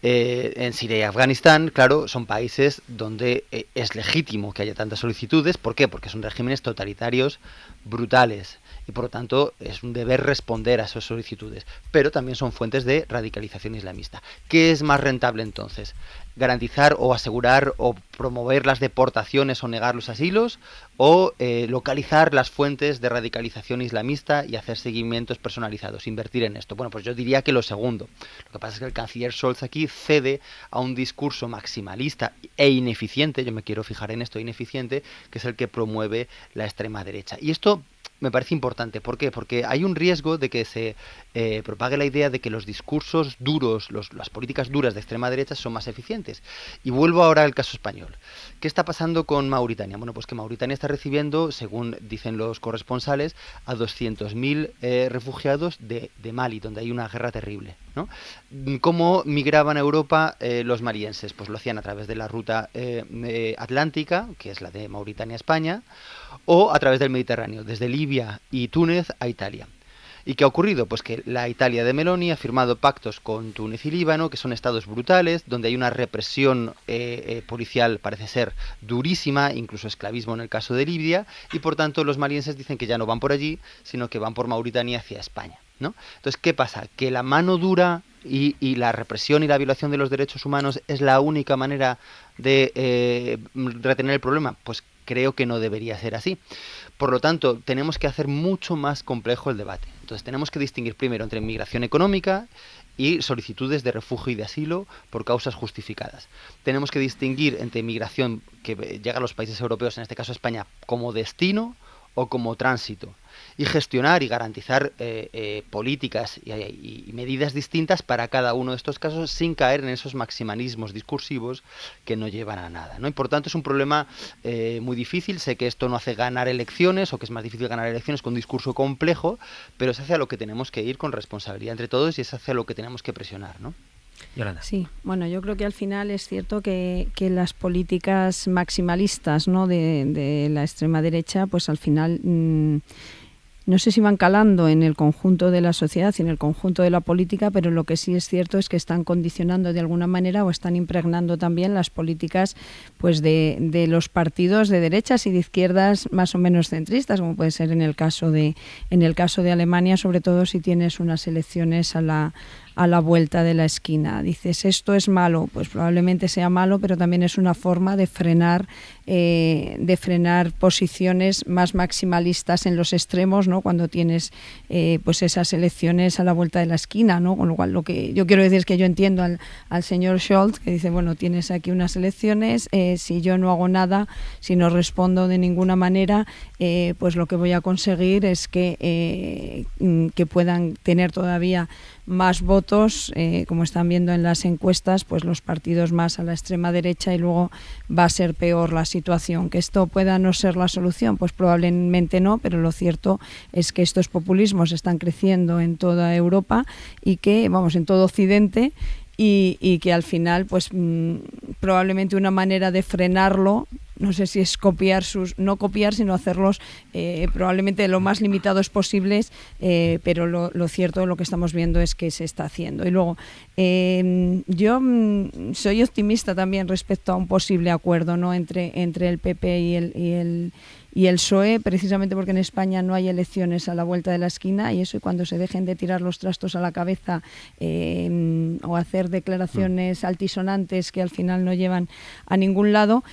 En Siria y Afganistán, claro, son países donde es legítimo que haya tantas solicitudes. ¿Por qué? Porque son regímenes totalitarios brutales y por lo tanto es un deber responder a esas solicitudes, pero también son fuentes de radicalización islamista. ¿Qué es más rentable entonces? ¿Garantizar o asegurar o promover las deportaciones o negar los asilos, o localizar las fuentes de radicalización islamista y hacer seguimientos personalizados, invertir en esto? Bueno, pues yo diría que lo segundo. Lo que pasa es que el canciller Scholz aquí cede a un discurso maximalista e ineficiente, yo me quiero fijar en esto, ineficiente, que es el que promueve la extrema derecha. Y esto me parece importante. ¿Por qué? Porque hay un riesgo de que se propague la idea de que los discursos duros, las políticas duras de extrema derecha son más eficientes. Y vuelvo ahora al caso español. ¿Qué está pasando con Mauritania? Bueno, pues que Mauritania está recibiendo, según dicen los corresponsales, a 200.000 refugiados de Mali, donde hay una guerra terrible, ¿no? ¿Cómo migraban a Europa los malienses? Pues lo hacían a través de la ruta atlántica, que es la de Mauritania a España, o a través del Mediterráneo, desde Libia y Túnez a Italia. ¿Y qué ha ocurrido? Pues que la Italia de Meloni ha firmado pactos con Túnez y Líbano, que son estados brutales, donde hay una represión policial, parece ser, durísima, incluso esclavismo en el caso de Libia, y por tanto los malienses dicen que ya no van por allí, sino que van por Mauritania hacia España, ¿no? Entonces, ¿qué pasa? Que la mano dura y la represión y la violación de los derechos humanos es la única manera de retener el problema. Pues creo que no debería ser así. Por lo tanto, tenemos que hacer mucho más complejo el debate. Entonces, tenemos que distinguir primero entre migración económica y solicitudes de refugio y de asilo por causas justificadas. Tenemos que distinguir entre migración que llega a los países europeos, en este caso España, como destino o como tránsito, y gestionar y garantizar políticas y medidas distintas para cada uno de estos casos sin caer en esos maximalismos discursivos que no llevan a nada, ¿no? Y por tanto es un problema muy difícil. Sé que esto no hace ganar elecciones, o que es más difícil ganar elecciones con un discurso complejo, pero es hacia lo que tenemos que ir con responsabilidad entre todos y es hacia lo que tenemos que presionar, ¿no? Yolanda. Sí, bueno, yo creo que al final es cierto que las políticas maximalistas, ¿no?, de la extrema derecha, pues al final no sé si van calando en el conjunto de la sociedad y en el conjunto de la política, pero lo que sí es cierto es que están condicionando de alguna manera o están impregnando también las políticas pues de los partidos de derechas y de izquierdas más o menos centristas, como puede ser en el caso de Alemania, sobre todo si tienes unas elecciones a la vuelta de la esquina. Dices, esto es malo, pues probablemente sea malo, pero también es una forma de frenar posiciones más maximalistas en los extremos, ¿no?, cuando tienes pues esas elecciones a la vuelta de la esquina, ¿no? Con lo cual, lo que yo quiero decir es que yo entiendo al señor Scholz, que dice, bueno, tienes aquí unas elecciones, si yo no hago nada, si no respondo de ninguna manera, pues lo que voy a conseguir es que puedan tener todavía más votos, como están viendo en las encuestas, pues los partidos más a la extrema derecha, y luego va a ser peor la situación. ¿Que esto pueda no ser la solución? Pues probablemente no, pero lo cierto es que estos populismos están creciendo en toda Europa y que, vamos, en todo Occidente, y que al final, pues probablemente una manera de frenarlo, no sé si es no copiar, sino hacerlos probablemente lo más limitados posibles, pero lo cierto, lo que estamos viendo es que se está haciendo. Y luego, yo soy optimista también respecto a un posible acuerdo, ¿no?, entre el PP y y el PSOE, precisamente porque en España no hay elecciones a la vuelta de la esquina, y eso, y cuando se dejen de tirar los trastos a la cabeza o hacer declaraciones altisonantes que al final no llevan a ningún lado,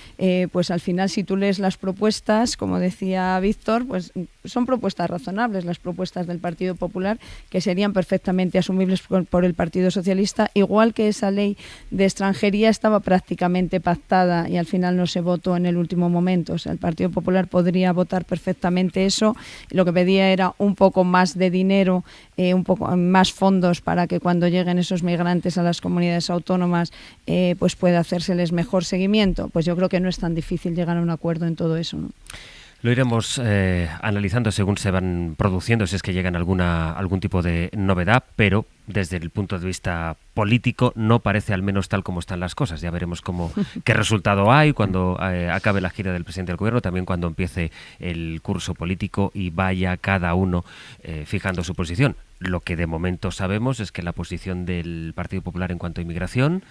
pues al final, si tú lees las propuestas, como decía Víctor, pues son propuestas razonables, las propuestas del Partido Popular, que serían perfectamente asumibles por el Partido Socialista, igual que esa ley de extranjería estaba prácticamente pactada y al final no se votó en el último momento. O sea, el Partido Popular podría votar perfectamente eso. Lo que pedía era un poco más de dinero, un poco más fondos para que cuando lleguen esos migrantes a las comunidades autónomas pues pueda hacérseles mejor seguimiento. Pues yo creo que no es tan difícil llegar a un acuerdo en todo eso, ¿no? Lo iremos analizando según se van produciendo, si es que llegan algún tipo de novedad, pero desde el punto de vista político no parece, al menos tal como están las cosas. Ya veremos qué resultado hay cuando acabe la gira del presidente del gobierno, también cuando empiece el curso político y vaya cada uno fijando su posición. Lo que de momento sabemos es que la posición del Partido Popular en cuanto a inmigración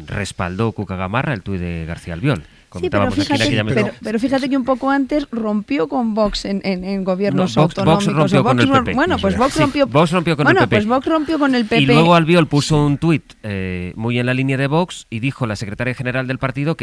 respaldó Cuca Gamarra el tuit de García Albiol. Sí, pero fíjate que un poco antes rompió con Vox en gobiernos autonómicos. Vox rompió con el PP. Bueno, pues Vox rompió con el PP. Y luego Albiol puso un tuit muy en la línea de Vox y dijo la secretaria general del partido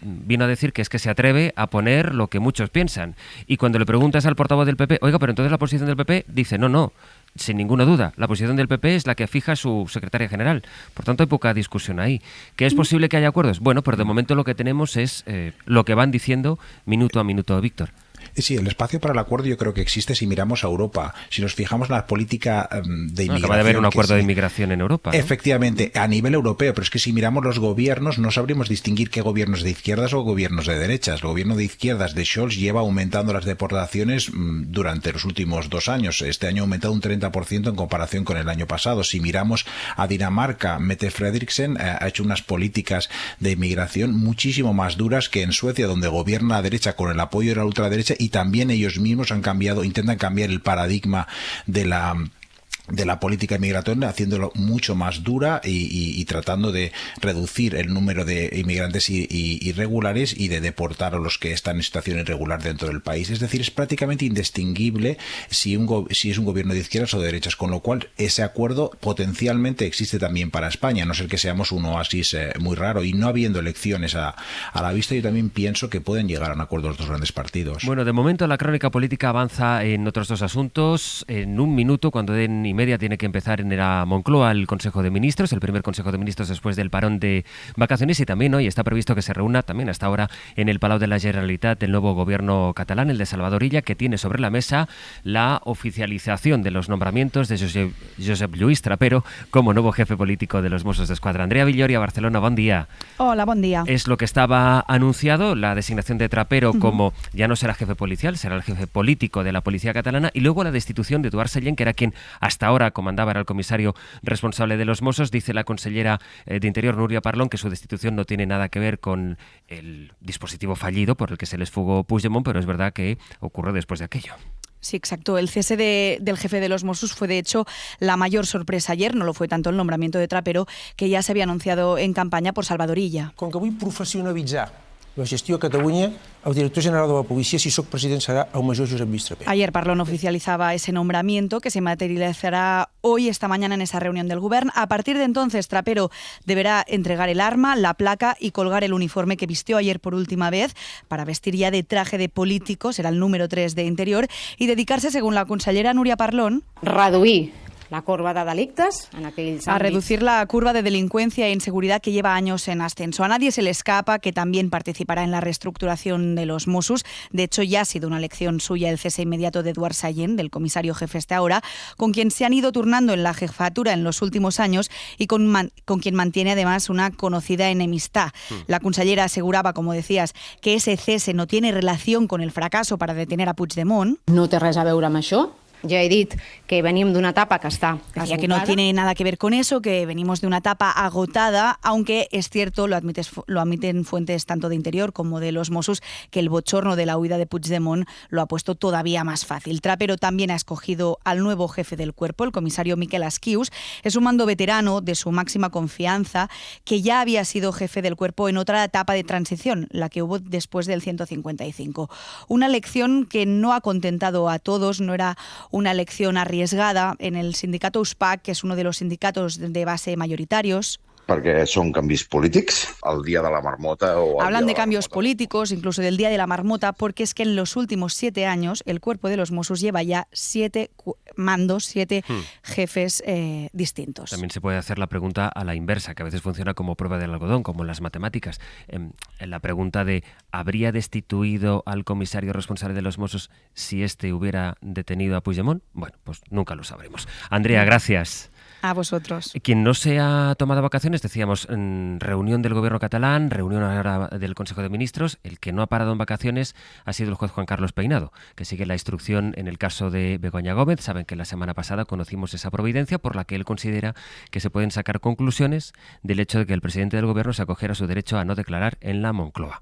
vino a decir que se atreve a poner lo que muchos piensan. Y cuando le preguntas al portavoz del PP, oiga, pero entonces la posición del PP, dice no, sin ninguna duda, la posición del PP es la que fija su secretaria general. Por tanto, hay poca discusión ahí. ¿Que es posible que haya acuerdos? Bueno, pero de momento lo que tenemos es lo que van diciendo minuto a minuto, Víctor. Sí, el espacio para el acuerdo yo creo que existe si miramos a Europa. Si nos fijamos en la política de inmigración... Acaba de haber un acuerdo de inmigración en Europa, ¿no? Efectivamente, a nivel europeo, pero es que si miramos los gobiernos no sabríamos distinguir qué gobiernos de izquierdas o gobiernos de derechas. El gobierno de izquierdas de Scholz lleva aumentando las deportaciones durante los últimos 2 años. Este año ha aumentado un 30% en comparación con el año pasado. Si miramos a Dinamarca, Mette Frederiksen ha hecho unas políticas de inmigración muchísimo más duras que en Suecia, donde gobierna la derecha con el apoyo de la ultraderecha, y también ellos mismos intentan cambiar el paradigma de la política migratoria, haciéndolo mucho más dura y tratando de reducir el número de inmigrantes irregulares y de deportar a los que están en situación irregular dentro del país. Es decir, es prácticamente indistinguible si es un gobierno de izquierdas o de derechas, con lo cual ese acuerdo potencialmente existe también para España, a no ser que seamos un oasis muy raro, y no habiendo elecciones a la vista, yo también pienso que pueden llegar a un acuerdo los dos grandes partidos. Bueno, de momento la crónica política avanza en otros 2 asuntos. En un minuto, cuando den y media, tiene que empezar en la Moncloa el Consejo de Ministros, el primer Consejo de Ministros después del parón de vacaciones, y también hoy está previsto que se reúna también hasta ahora en el Palau de la Generalitat el nuevo gobierno catalán, el de Salvador Illa, que tiene sobre la mesa la oficialización de los nombramientos de Josep Lluís Trapero como nuevo jefe político de los Mossos d'Esquadra. Andrea Villoria, Barcelona, buen día. Hola, buen día. Es lo que estaba anunciado, la designación de Trapero como ya no será jefe policial, será el jefe político de la policía catalana, y luego la destitución de Eduard Sellén, que era quien hasta ahora comandaba, era el comisario responsable de los Mossos. Dice la consellera de Interior, Núria Parlon, que su destitución no tiene nada que ver con el dispositivo fallido por el que se les fugó Puigdemont, pero es verdad que ocurrió después de aquello. Sí, exacto. El cese del jefe de los Mossos fue, de hecho, la mayor sorpresa ayer. No lo fue tanto el nombramiento de Trapero, que ya se había anunciado en campaña por Salvador Illa. Com que vull professionalitzar la gestió a Catalunya, el director general de la policía, si soc president, será el major Josep Lluís Trapero. Ayer Parlon oficializaba ese nombramiento, que se materializará esta mañana en esa reunión del Govern. A partir de entonces, Trapero deberá entregar el arma, la placa y colgar el uniforme que vistió ayer por última vez, para vestir ya de traje de político, será el número 3 de Interior, y dedicarse, según la consellera Núria Parlon, reduir la curva de delictes en aquells a reducir la curva de delincuencia e inseguridad que lleva años en ascenso. A nadie se le escapa que también participará en la reestructuración de los Mossos. De hecho, ya ha sido una elección suya el cese inmediato de Eduard Sellén, del comisario jefe hasta ahora, con quien se han ido turnando en la jefatura en los últimos años y con quien mantiene además una conocida enemistad. La consellera aseguraba, como decías, que ese cese no tiene relación con el fracaso para detener a Puigdemont. No té res a veure amb això. Ja he dit que venim d'una etapa que està Decía que no tiene nada que ver con eso, que venimos de una etapa agotada, aunque es cierto, lo admiten fuentes tanto de Interior como de los Mossos, que el bochorno de la huida de Puigdemont lo ha puesto todavía más fácil. Trapero también ha escogido al nuevo jefe del cuerpo, el comisario Miquel Asquius. Es un mando veterano de su máxima confianza, que ya había sido jefe del cuerpo en otra etapa de transición, la que hubo después del 155. Una elección que no ha contentado a todos, no era una elección arriesgada. En el sindicato USPAC, que es uno de los sindicatos de base mayoritarios, perquè són canvis polítics, el dia de la marmota o... Hablan de cambios políticos, incluso del Día de la Marmota, porque es que en los últimos 7 años el cuerpo de los Mossos lleva ya 7 mandos, 7 jefes distintos. También se puede hacer la pregunta a la inversa, que a veces funciona como prueba del algodón, como en las matemáticas. En la pregunta de ¿habría destituido al comisario responsable de los Mossos si este hubiera detenido a Puigdemont? Bueno, pues nunca lo sabremos. Andrea, gracias. A vosotros. Quien no se ha tomado vacaciones, decíamos, en reunión del gobierno catalán, reunión ahora del Consejo de Ministros, el que no ha parado en vacaciones ha sido el juez Juan Carlos Peinado, que sigue la instrucción en el caso de Begoña Gómez. Saben que la semana pasada conocimos esa providencia por la que él considera que se pueden sacar conclusiones del hecho de que el presidente del gobierno se acogiera a su derecho a no declarar en la Moncloa.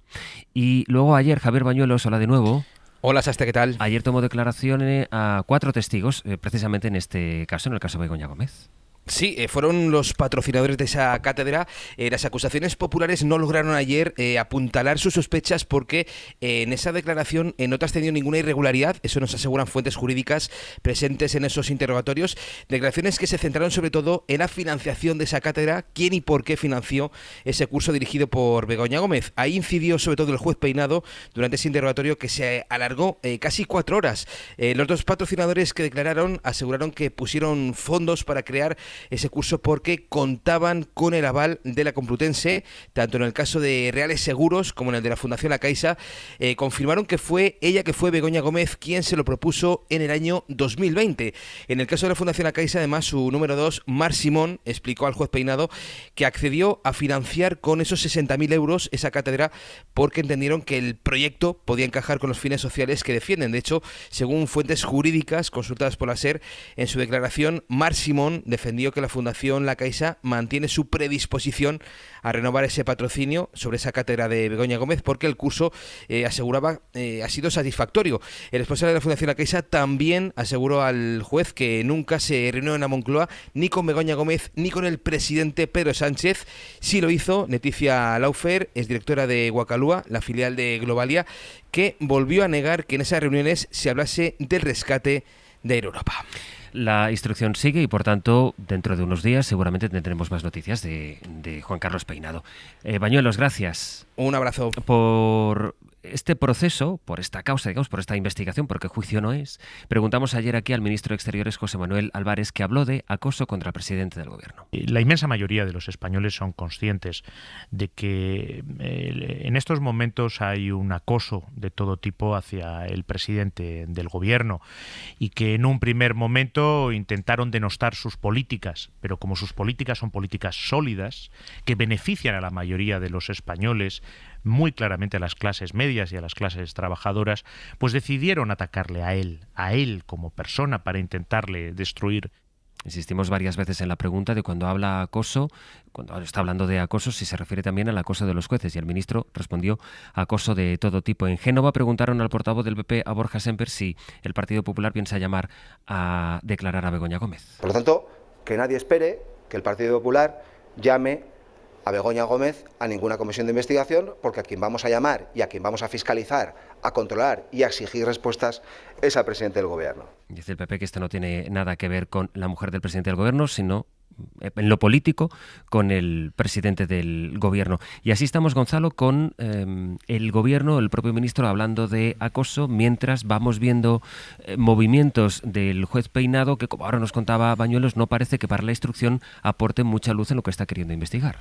Y luego ayer, Javier Bañuelos, hola de nuevo. Hola, Saste, ¿qué tal? Ayer tomó declaración a 4 testigos, precisamente en este caso, en el caso de Begoña Gómez. Sí, fueron los patrocinadores de esa cátedra. Las acusaciones populares no lograron ayer apuntalar sus sospechas porque en esa declaración no trascendió ninguna irregularidad, eso nos aseguran fuentes jurídicas presentes en esos interrogatorios. Declaraciones que se centraron sobre todo en la financiación de esa cátedra, quién y por qué financió ese curso dirigido por Begoña Gómez. Ahí incidió sobre todo el juez Peinado durante ese interrogatorio que se alargó casi 4 horas. Los 2 patrocinadores que declararon aseguraron que pusieron fondos para crear ese curso porque contaban con el aval de la Complutense, tanto en el caso de Reales Seguros como en el de la Fundación La Caixa. Confirmaron que fue Begoña Gómez quien se lo propuso en el año 2020. En el caso de la Fundación La Caixa, además, su número 2, Marc Simón, explicó al juez Peinado que accedió a financiar con esos 60.000 euros esa cátedra porque entendieron que el proyecto podía encajar con los fines sociales que defienden. De hecho, según fuentes jurídicas consultadas por la SER, en su declaración, Marc Simón defendió que la Fundación La Caixa mantiene su predisposición a renovar ese patrocinio sobre esa cátedra de Begoña Gómez porque el curso, aseguraba, ha sido satisfactorio. El responsable de la Fundación La Caixa también aseguró al juez que nunca se reunió en la Moncloa ni con Begoña Gómez ni con el presidente Pedro Sánchez. Sí lo hizo Leticia Laufer, es directora de Guacalúa, la filial de Globalia, que volvió a negar que en esas reuniones se hablase del rescate de Air Europa. La instrucción sigue y, por tanto, dentro de unos días seguramente tendremos más noticias de Juan Carlos Peinado. Bañuelos, gracias. Un abrazo. Por este proceso, por esta causa, digamos, por esta investigación, porque juicio no es, preguntamos ayer aquí al ministro de Exteriores, José Manuel Álvarez, que habló de acoso contra el presidente del gobierno. La inmensa mayoría de los españoles son conscientes de que en estos momentos hay un acoso de todo tipo hacia el presidente del gobierno y que en un primer momento intentaron denostar sus políticas, pero como sus políticas son políticas sólidas, que benefician a la mayoría de los españoles, muy claramente a las clases medias y a las clases trabajadoras, pues decidieron atacarle a él como persona para intentarle destruir. Insistimos varias veces en la pregunta de cuando habla acoso, cuando está hablando de acoso, si se refiere también al acoso de los jueces, y el ministro respondió acoso de todo tipo. En Génova preguntaron al portavoz del PP, a Borja Semper, si el Partido Popular piensa llamar a declarar a Begoña Gómez. Por lo tanto, que nadie espere que el Partido Popular llame a Begoña Gómez a ninguna comisión de investigación, porque a quien vamos a llamar y a quien vamos a fiscalizar, a controlar y a exigir respuestas es al presidente del gobierno. Dice el PP que esto no tiene nada que ver con la mujer del presidente del gobierno, sino en lo político con el presidente del gobierno. Y así estamos, Gonzalo, con el gobierno, el propio ministro, hablando de acoso, mientras vamos viendo movimientos del juez Peinado que, como ahora nos contaba Bañuelos, no parece que para la instrucción aporten mucha luz en lo que está queriendo investigar.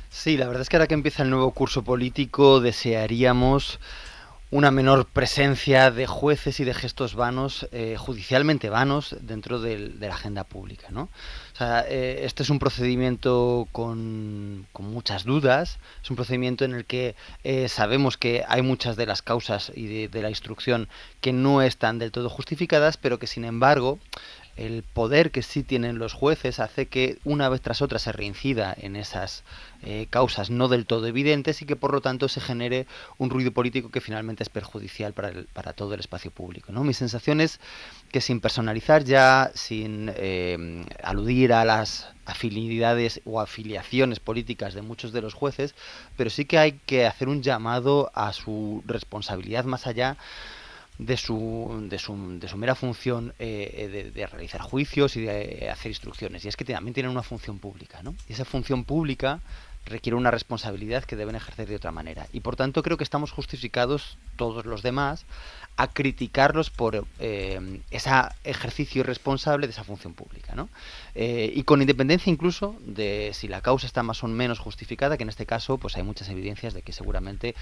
Sí, la verdad es que ahora que empieza el nuevo curso político desearíamos una menor presencia de jueces y de gestos vanos, judicialmente vanos, dentro de la agenda pública, ¿no? O sea, este es un procedimiento con muchas dudas, es un procedimiento en el que sabemos que hay muchas de las causas y de la instrucción que no están del todo justificadas, pero que sin embargo el poder que sí tienen los jueces hace que una vez tras otra se reincida en esas causas no del todo evidentes y que por lo tanto se genere un ruido político que finalmente es perjudicial para todo el espacio público, ¿no? Mi sensación es que, sin personalizar ya, sin aludir a las afinidades o afiliaciones políticas de muchos de los jueces, pero sí que hay que hacer un llamado a su responsabilidad más allá de su mera función de realizar juicios y de hacer instrucciones, y es que también tienen una función pública, ¿no? Y esa función pública requiere una responsabilidad que deben ejercer de otra manera, y por tanto creo que estamos justificados todos los demás a criticarlos por ese ejercicio irresponsable de esa función pública, ¿no? Y con independencia incluso de si la causa está más o menos justificada, que en este caso pues hay muchas evidencias de que seguramente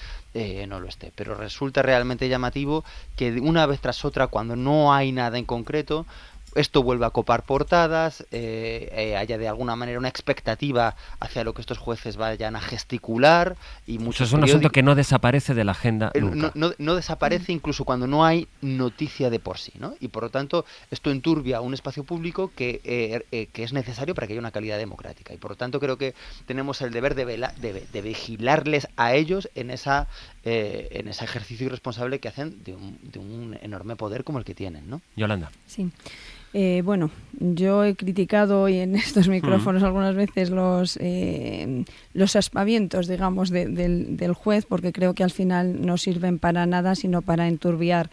no lo esté, pero resulta realmente llamativo que una vez tras otra, cuando no hay nada en concreto, esto vuelve a copar portadas, haya de alguna manera una expectativa hacia lo que estos jueces vayan a gesticular, y muchos Eso es un asunto que no desaparece de la agenda nunca. No desaparece incluso cuando no hay noticia de por sí, ¿no? Y por lo tanto esto enturbia un espacio público que es necesario para que haya una calidad democrática, y por lo tanto creo que tenemos el deber de vigilarles a ellos en ese ejercicio irresponsable que hacen de un enorme poder como el que tienen, ¿no? Yolanda. Sí. Bueno, yo he criticado hoy en estos micrófonos algunas veces los aspavientos, digamos, del juez, porque creo que al final no sirven para nada, sino para enturbiar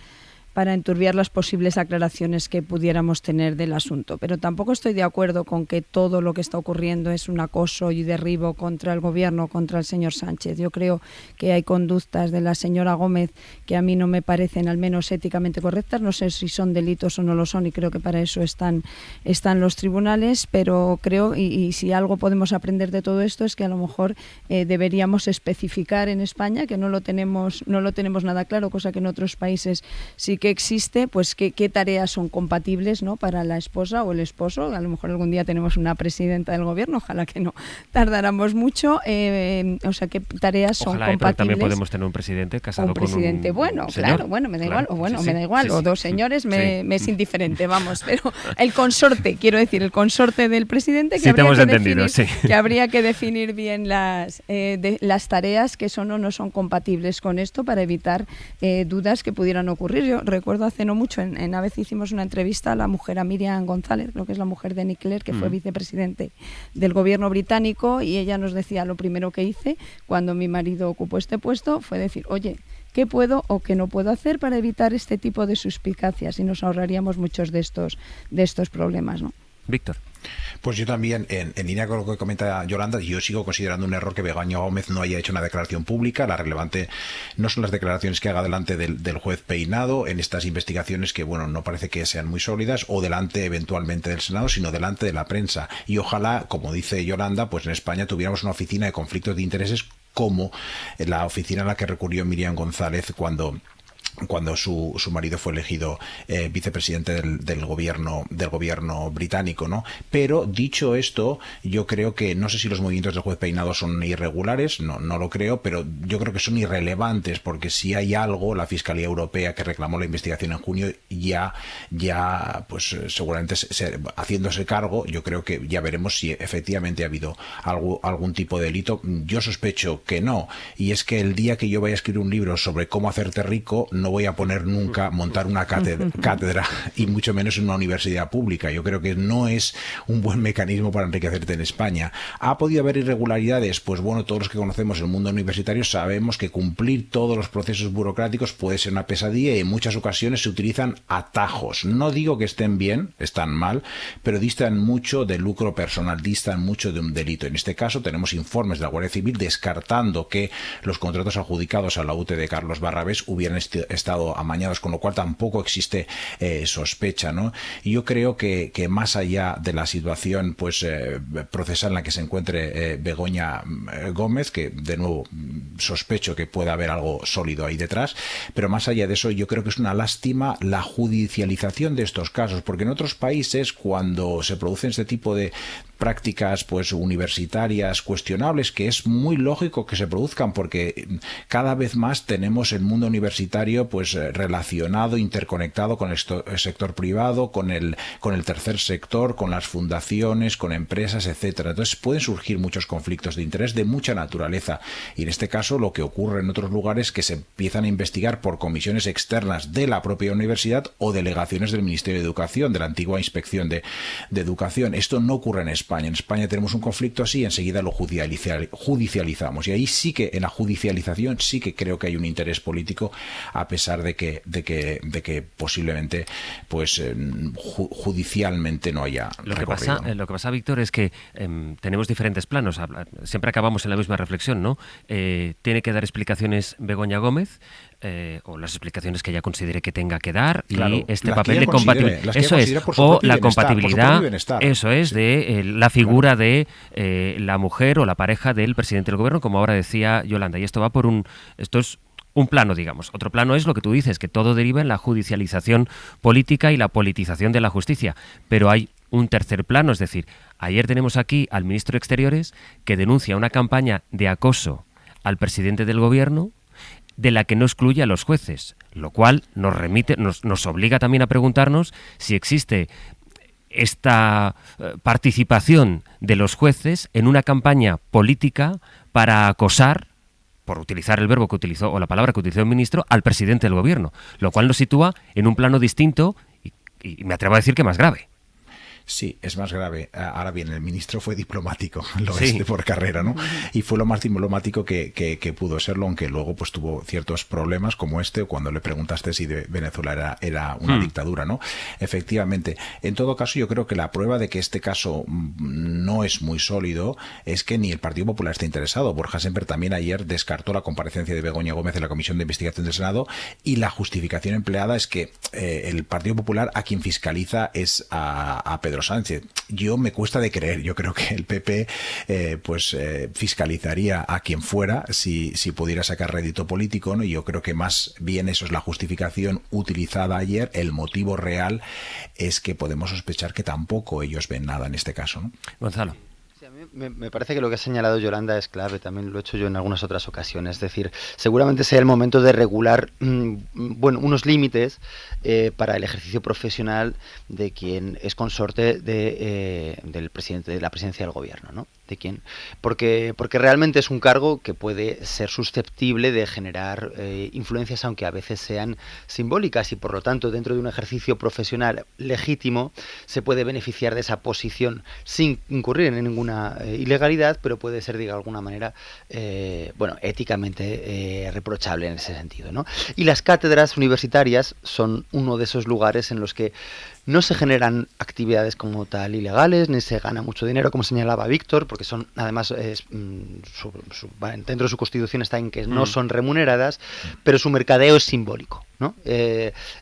las posibles aclaraciones que pudiéramos tener del asunto. Pero tampoco estoy de acuerdo con que todo lo que está ocurriendo es un acoso y derribo contra el gobierno, contra el señor Sánchez. Yo creo que hay conductas de la señora Gómez que a mí no me parecen al menos éticamente correctas. No sé si son delitos o no lo son, y creo que para eso están los tribunales, pero creo, y si algo podemos aprender de todo esto, es que a lo mejor deberíamos especificar en España, que no lo tenemos nada claro, cosa que en otros países sí que existe, pues qué tareas son compatibles, ¿no?, para la esposa o el esposo. A lo mejor algún día tenemos una presidenta del gobierno, ojalá que no tardáramos mucho, o sea, qué tareas son compatibles. Pero también podemos tener un presidente casado con un señor. Bueno, claro, bueno, me da igual, me da igual, o dos señores, me es indiferente, vamos, pero el consorte, quiero decir, el consorte del presidente, que habría que definir bien las tareas que son o no son compatibles con esto, para evitar dudas que pudieran ocurrir. Yo recuerdo hace no mucho, en a veces hicimos una entrevista a la mujer, a Miriam González, creo que es la mujer de Nick Clegg, que fue vicepresidente del gobierno británico, y ella nos decía: lo primero que hice cuando mi marido ocupó este puesto fue decir, oye, ¿qué puedo o qué no puedo hacer para evitar este tipo de suspicacias? Y nos ahorraríamos muchos de estos problemas, ¿no? Víctor. Pues yo también, en línea con lo que comenta Yolanda, yo sigo considerando un error que Begoña Gómez no haya hecho una declaración pública. La relevante no son las declaraciones que haga delante del juez Peinado en estas investigaciones que, bueno, no parece que sean muy sólidas, o delante eventualmente del Senado, sino delante de la prensa. Y ojalá, como dice Yolanda, pues en España tuviéramos una oficina de conflictos de intereses como la oficina a la que recurrió Miriam González cuando su marido fue elegido vicepresidente del gobierno británico, ¿no? Pero dicho esto, yo creo que, no sé si los movimientos del juez Peinado son irregulares, no lo creo, pero yo creo que son irrelevantes, porque si hay algo, la Fiscalía Europea, que reclamó la investigación en junio, ya pues seguramente haciéndose cargo, yo creo que ya veremos si efectivamente ha habido algún tipo de delito. Yo sospecho que no, y es que el día que yo vaya a escribir un libro sobre cómo hacerte rico, no voy a poner nunca montar una cátedra, y mucho menos en una universidad pública. Yo creo que no es un buen mecanismo para enriquecerte en España. ¿Ha podido haber irregularidades? Pues bueno, todos los que conocemos el mundo universitario sabemos que cumplir todos los procesos burocráticos puede ser una pesadilla, y en muchas ocasiones se utilizan atajos. No digo que estén bien, están mal, pero distan mucho del lucro personal, distan mucho de un delito. En este caso tenemos informes de la Guardia Civil descartando que los contratos adjudicados a la UTE de Carlos Barrabés hubieran estado amañados, con lo cual tampoco existe sospecha, ¿no? Y yo creo que más allá de la situación pues procesal en la que se encuentre Begoña Gómez, que de nuevo sospecho que pueda haber algo sólido ahí detrás, pero más allá de eso yo creo que es una lástima la judicialización de estos casos, porque en otros países cuando se producen este tipo de prácticas pues universitarias cuestionables, que es muy lógico que se produzcan porque cada vez más tenemos el mundo universitario pues relacionado, interconectado con el sector privado, con el tercer sector, con las fundaciones, con empresas, etcétera. Entonces pueden surgir muchos conflictos de interés de mucha naturaleza, y en este caso lo que ocurre en otros lugares es que se empiezan a investigar por comisiones externas de la propia universidad o delegaciones del Ministerio de Educación, de la antigua Inspección de Educación. Esto no ocurre en España. En España tenemos un conflicto así y enseguida lo judicializamos. Y ahí sí que, en la judicialización, sí que creo que hay un interés político, a pesar de que posiblemente pues judicialmente no haya recorrido. Lo que pasa, Víctor, es que tenemos diferentes planos. Siempre acabamos en la misma reflexión, ¿no? Tiene que dar explicaciones Begoña Gómez, o las explicaciones que ella considere que tenga que dar, claro, y este papel de compatibilidad, eso es, o la compatibilidad, eso es, de la figura de la mujer o la pareja del presidente del gobierno, como ahora decía Yolanda, y esto va por esto es un plano, digamos. Otro plano es lo que tú dices, que todo deriva en la judicialización política y la politización de la justicia, pero hay un tercer plano, es decir, ayer tenemos aquí al ministro de Exteriores que denuncia una campaña de acoso al presidente del gobierno, de la que no excluye a los jueces, lo cual nos obliga también a preguntarnos si existe esta participación de los jueces en una campaña política para acosar, por utilizar el verbo que utilizó o la palabra que utilizó el ministro, al presidente del gobierno, lo cual nos sitúa en un plano distinto y me atrevo a decir que más grave. Sí, es más grave. Ahora bien, el ministro fue diplomático, lo es por carrera, ¿no? Y fue lo más diplomático que pudo serlo, aunque luego pues tuvo ciertos problemas como este, cuando le preguntaste si de Venezuela era una dictadura, ¿no? Efectivamente. En todo caso, yo creo que la prueba de que este caso no es muy sólido es que ni el Partido Popular está interesado. Borja Semper también ayer descartó la comparecencia de Begoña Gómez en la Comisión de Investigación del Senado, y la justificación empleada es que el Partido Popular a quien fiscaliza es a Pedro Sánchez. Yo me cuesta de creer, yo creo que el PP fiscalizaría a quien fuera si pudiera sacar rédito político, ¿no? Y yo creo que más bien eso es la justificación utilizada ayer. El motivo real es que podemos sospechar que tampoco ellos ven nada en este caso, ¿no? Gonzalo. Me parece que lo que ha señalado Yolanda es clave, también lo he hecho yo en algunas otras ocasiones, es decir, seguramente sea el momento de regular unos límites para el ejercicio profesional de quien es consorte del presidente de la presidencia del gobierno, ¿no? De quién, porque realmente es un cargo que puede ser susceptible de generar influencias, aunque a veces sean simbólicas, y por lo tanto dentro de un ejercicio profesional legítimo se puede beneficiar de esa posición sin incurrir en ninguna ilegalidad, pero puede ser de alguna manera éticamente reprochable en ese sentido, ¿no? Y las cátedras universitarias son uno de esos lugares en los que no se generan actividades como tal ilegales, ni se gana mucho dinero, como señalaba Víctor, porque son, además, dentro de su constitución está en que no son remuneradas, pero su mercadeo es simbólico, ¿no?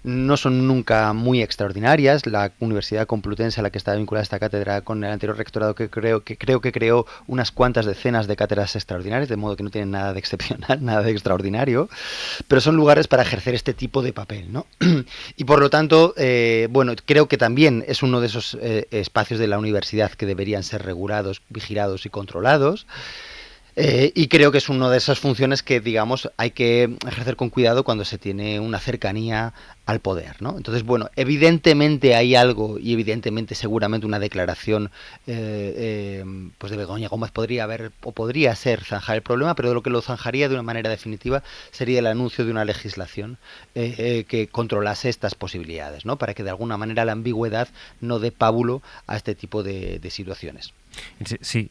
No son nunca muy extraordinarias. La Universidad Complutense, a la que está vinculada esta cátedra, con el anterior rectorado, que creo que creó unas cuantas decenas de cátedras extraordinarias, de modo que no tienen nada de excepcional, nada de extraordinario, pero son lugares para ejercer este tipo de papel, ¿no? Y por lo tanto, creo que también es uno de esos espacios de la universidad que deberían ser regulados, vigilados y controlados. Y creo que es una de esas funciones que, digamos, hay que ejercer con cuidado cuando se tiene una cercanía al poder, ¿no? Entonces, evidentemente hay algo, y evidentemente seguramente una declaración de Begoña Gómez podría ser zanjar el problema, pero lo que lo zanjaría de una manera definitiva sería el anuncio de una legislación que controlase estas posibilidades, ¿no? Para que de alguna manera la ambigüedad no dé pábulo a este tipo de situaciones. Sí,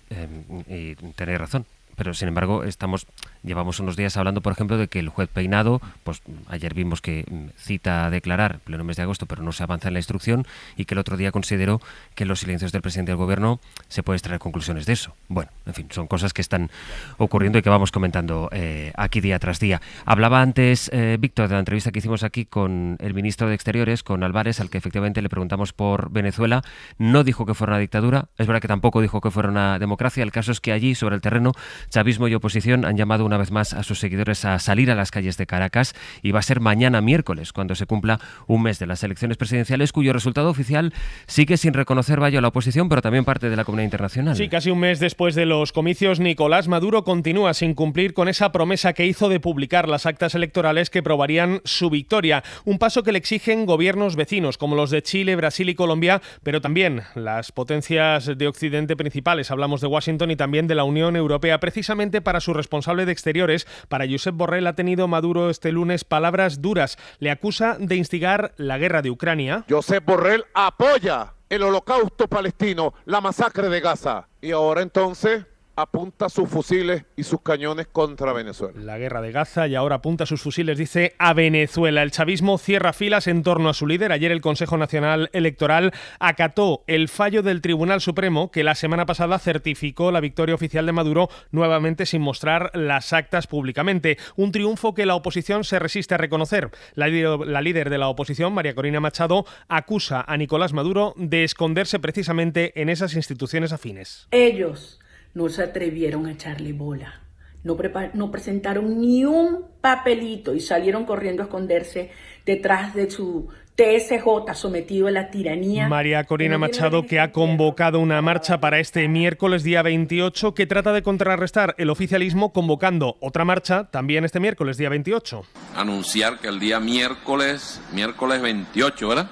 y tenéis razón. Pero, sin embargo, estamos Llevamos unos días hablando, por ejemplo, de que el juez Peinado, pues ayer vimos que cita a declarar pleno mes de agosto, pero no se avanza en la instrucción, y que el otro día consideró que en los silencios del presidente del gobierno se puede extraer conclusiones de eso. Bueno, en fin, son cosas que están ocurriendo y que vamos comentando aquí día tras día. Hablaba antes, Víctor, de la entrevista que hicimos aquí con el ministro de Exteriores, con Álvarez, al que efectivamente le preguntamos por Venezuela. No dijo que fuera una dictadura, es verdad que tampoco dijo que fuera una democracia. El caso es que allí, sobre el terreno, chavismo y oposición han llamado una vez más a sus seguidores a salir a las calles de Caracas, y va a ser mañana miércoles cuando se cumpla un mes de las elecciones presidenciales, cuyo resultado oficial sigue sin reconocer a la oposición, pero también parte de la comunidad internacional. Sí, casi un mes después de los comicios, Nicolás Maduro continúa sin cumplir con esa promesa que hizo de publicar las actas electorales que probarían su victoria, un paso que le exigen gobiernos vecinos como los de Chile, Brasil y Colombia, pero también las potencias de Occidente principales. Hablamos de Washington y también de la Unión Europea. Precisamente para su responsable de Exteriores, para Josep Borrell, ha tenido Maduro este lunes palabras duras. Le acusa de instigar la guerra de Ucrania. Josep Borrell apoya el holocausto palestino, la masacre de Gaza. Y ahora entonces apunta sus fusiles y sus cañones contra Venezuela. La guerra de Gaza, y ahora apunta sus fusiles, dice, a Venezuela. El chavismo cierra filas en torno a su líder. Ayer el Consejo Nacional Electoral acató el fallo del Tribunal Supremo, que la semana pasada certificó la victoria oficial de Maduro, nuevamente sin mostrar las actas públicamente. Un triunfo que la oposición se resiste a reconocer. La líder de la oposición, María Corina Machado, acusa a Nicolás Maduro de esconderse precisamente en esas instituciones afines. Ellos no se atrevieron a echarle bola, no presentaron ni un papelito y salieron corriendo a esconderse detrás de su TSJ sometido a la tiranía. María Corina Machado, que ha convocado una marcha para este miércoles día 28, que trata de contrarrestar el oficialismo, convocando otra marcha también este miércoles día 28. Anunciar que el día miércoles 28, ¿verdad?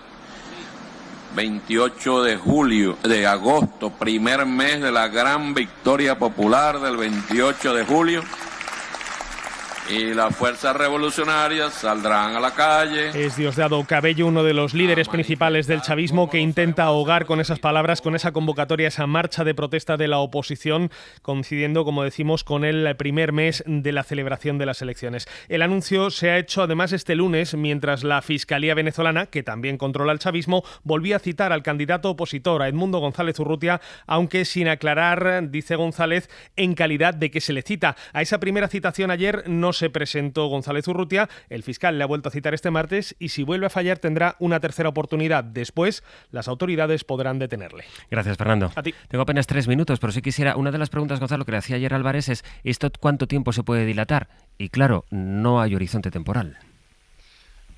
28 de agosto, primer mes de la gran victoria popular del 28 de julio. Y las fuerzas revolucionarias saldrán a la calle. Es Diosdado Cabello, uno de los líderes principales del chavismo, que intenta ahogar con esas palabras, con esa convocatoria, esa marcha de protesta de la oposición, coincidiendo, como decimos, con el primer mes de la celebración de las elecciones. El anuncio se ha hecho además este lunes, mientras la Fiscalía venezolana, que también controla el chavismo, volvía a citar al candidato opositor, a Edmundo González Urrutia, aunque sin aclarar, dice González, en calidad de que se le cita. A esa primera citación ayer no se presentó González Urrutia. El fiscal le ha vuelto a citar este martes, y si vuelve a fallar tendrá una tercera oportunidad. Después, las autoridades podrán detenerle. Gracias, Fernando. A ti. Tengo apenas 3 minutos, pero sí quisiera... Una de las preguntas, Gonzalo, que le hacía ayer Álvarez es ¿esto cuánto tiempo se puede dilatar? Y claro, no hay horizonte temporal.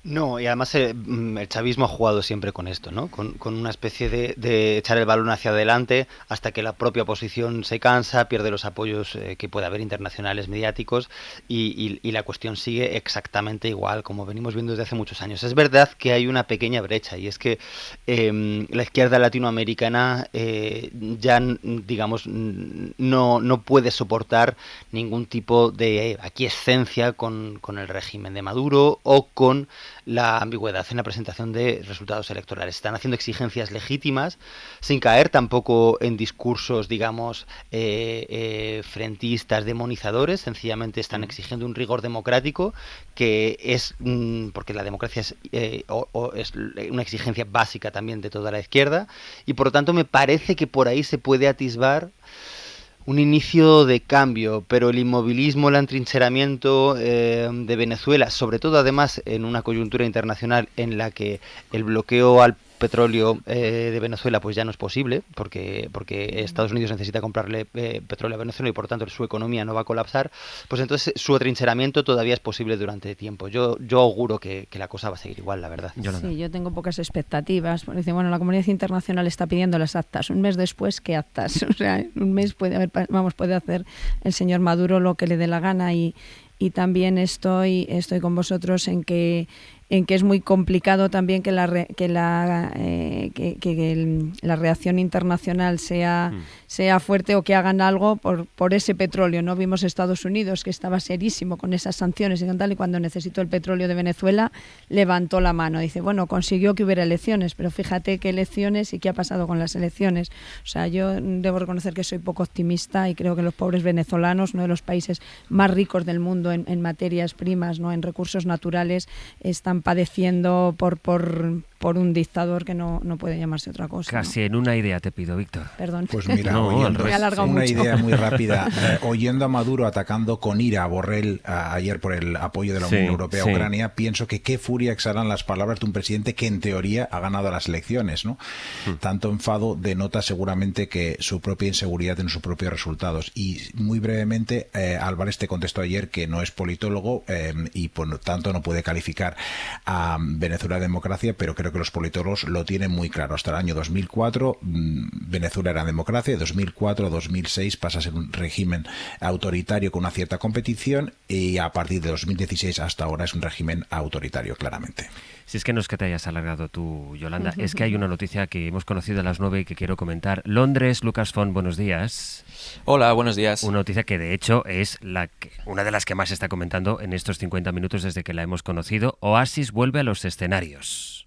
No, y además el chavismo ha jugado siempre con esto, ¿no? Con una especie de echar el balón hacia adelante hasta que la propia oposición se cansa, pierde los apoyos que puede haber internacionales, mediáticos, y la cuestión sigue exactamente igual, como venimos viendo desde hace muchos años. Es verdad que hay una pequeña brecha, y es que la izquierda latinoamericana ya, digamos, no puede soportar ningún tipo de aquiescencia con el régimen de Maduro o con la ambigüedad en la presentación de resultados electorales. Están haciendo exigencias legítimas sin caer tampoco en discursos, digamos, frentistas, demonizadores. Sencillamente están exigiendo un rigor democrático que es, porque la democracia es una exigencia básica también de toda la izquierda, y por lo tanto me parece que por ahí se puede atisbar un inicio de cambio, pero el inmovilismo, el atrincheramiento de Venezuela, sobre todo además en una coyuntura internacional en la que el bloqueo al petróleo de Venezuela pues ya no es posible, porque Estados Unidos necesita comprarle petróleo a Venezuela y por tanto su economía no va a colapsar, pues entonces su atrincheramiento todavía es posible durante tiempo. Yo auguro que la cosa va a seguir igual, la verdad. Sí, yo tengo pocas expectativas. Porque, bueno, la comunidad internacional está pidiendo las actas. Un mes después, ¿qué actas? O sea, un mes puede hacer el señor Maduro lo que le dé la gana, y también estoy con vosotros en que en que es muy complicado también que la reacción internacional sea fuerte o que hagan algo por ese petróleo, ¿no? Vimos Estados Unidos, que estaba serísimo con esas sanciones y tal, y cuando necesitó el petróleo de Venezuela levantó la mano. Dice, bueno, consiguió que hubiera elecciones, pero fíjate qué elecciones y qué ha pasado con las elecciones. O sea, yo debo reconocer que soy poco optimista y creo que los pobres venezolanos, uno de los países más ricos del mundo en materias primas, ¿no? En recursos naturales, están padeciendo por un dictador que no puede llamarse otra cosa. Casi en una idea te pido, Víctor. Perdón. Pues mira, una idea muy rápida. Oyendo a Maduro atacando con ira a Borrell ayer por el apoyo de la Unión Europea a Ucrania, pienso que qué furia exhalan las palabras de un presidente que en teoría ha ganado las elecciones, ¿no? Tanto enfado denota seguramente que su propia inseguridad en sus propios resultados. Y muy brevemente, Álvarez te contestó ayer que no es politólogo y por lo tanto no puede calificar a Venezuela de democracia, pero creo que los politólogos lo tienen muy claro. Hasta el año 2004 Venezuela era democracia, de 2004 a 2006 pasa a ser un régimen autoritario con una cierta competición y a partir de 2016 hasta ahora es un régimen autoritario, claramente. Si es que no es que te hayas alargado tú, Yolanda, es que hay una noticia que hemos conocido a las 9 y que quiero comentar. Londres, Lucas Font, buenos días. Hola, buenos días. Una noticia que de hecho es una de las que más se está comentando en estos 50 minutos desde que la hemos conocido. Oasis vuelve a los escenarios.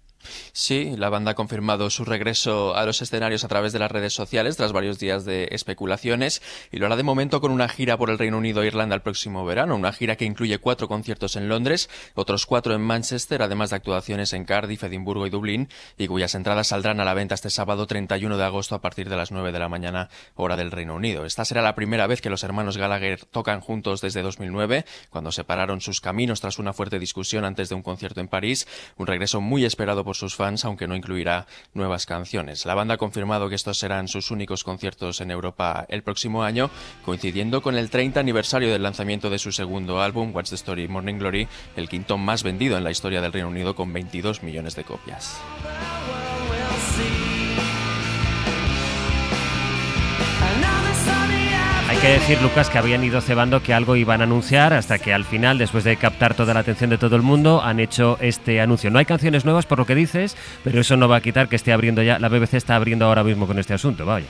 Sí, la banda ha confirmado su regreso a los escenarios a través de las redes sociales tras varios días de especulaciones y lo hará de momento con una gira por el Reino Unido e Irlanda el próximo verano, una gira que incluye 4 conciertos en Londres, otros 4 en Manchester, además de actuaciones en Cardiff, Edimburgo y Dublín, y cuyas entradas saldrán a la venta este sábado 31 de agosto a partir de las 9 de la mañana, hora del Reino Unido. Esta será la primera vez que los hermanos Gallagher tocan juntos desde 2009, cuando separaron sus caminos tras una fuerte discusión antes de un concierto en París, un regreso muy esperado por sus fans, aunque no incluirá nuevas canciones. La banda ha confirmado que estos serán sus únicos conciertos en Europa el próximo año, coincidiendo con el 30 aniversario del lanzamiento de su segundo álbum, What's the Story Morning Glory, el quinto más vendido en la historia del Reino Unido con 22 millones de copias. Hay que decir, Lucas, que habían ido cebando que algo iban a anunciar hasta que al final, después de captar toda la atención de todo el mundo, han hecho este anuncio. No hay canciones nuevas por lo que dices, pero eso no va a quitar que esté abriendo ya, la BBC está abriendo ahora mismo con este asunto, vaya.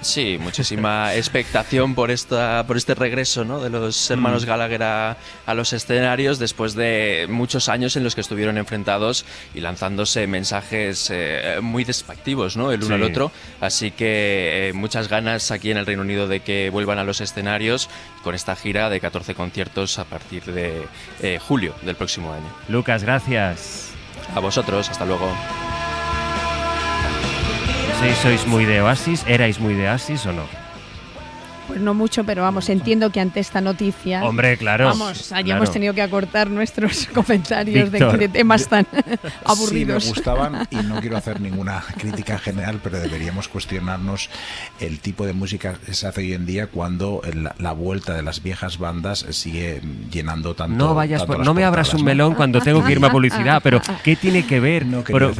Sí, muchísima expectación por este regreso, ¿no?, de los hermanos Gallagher a los escenarios después de muchos años en los que estuvieron enfrentados y lanzándose mensajes muy despectivos, ¿no?, el uno al otro. Así que muchas ganas aquí en el Reino Unido de que vuelvan a los escenarios con esta gira de 14 conciertos a partir de julio del próximo año. Lucas, gracias. A vosotros, hasta luego. ¿Sí sois muy de Oasis? ¿Erais muy de Oasis o no? Pues no mucho, pero vamos, entiendo que ante esta noticia... Hombre, claro. Vamos, hayamos tenido que acortar nuestros comentarios de temas tan aburridos. Sí, me gustaban y no quiero hacer ninguna crítica general, pero deberíamos cuestionarnos el tipo de música que se hace hoy en día cuando la vuelta de las viejas bandas sigue llenando tanto. No vayas, no me abras un melón cuando tengo que irme a publicidad, pero ¿qué tiene que ver?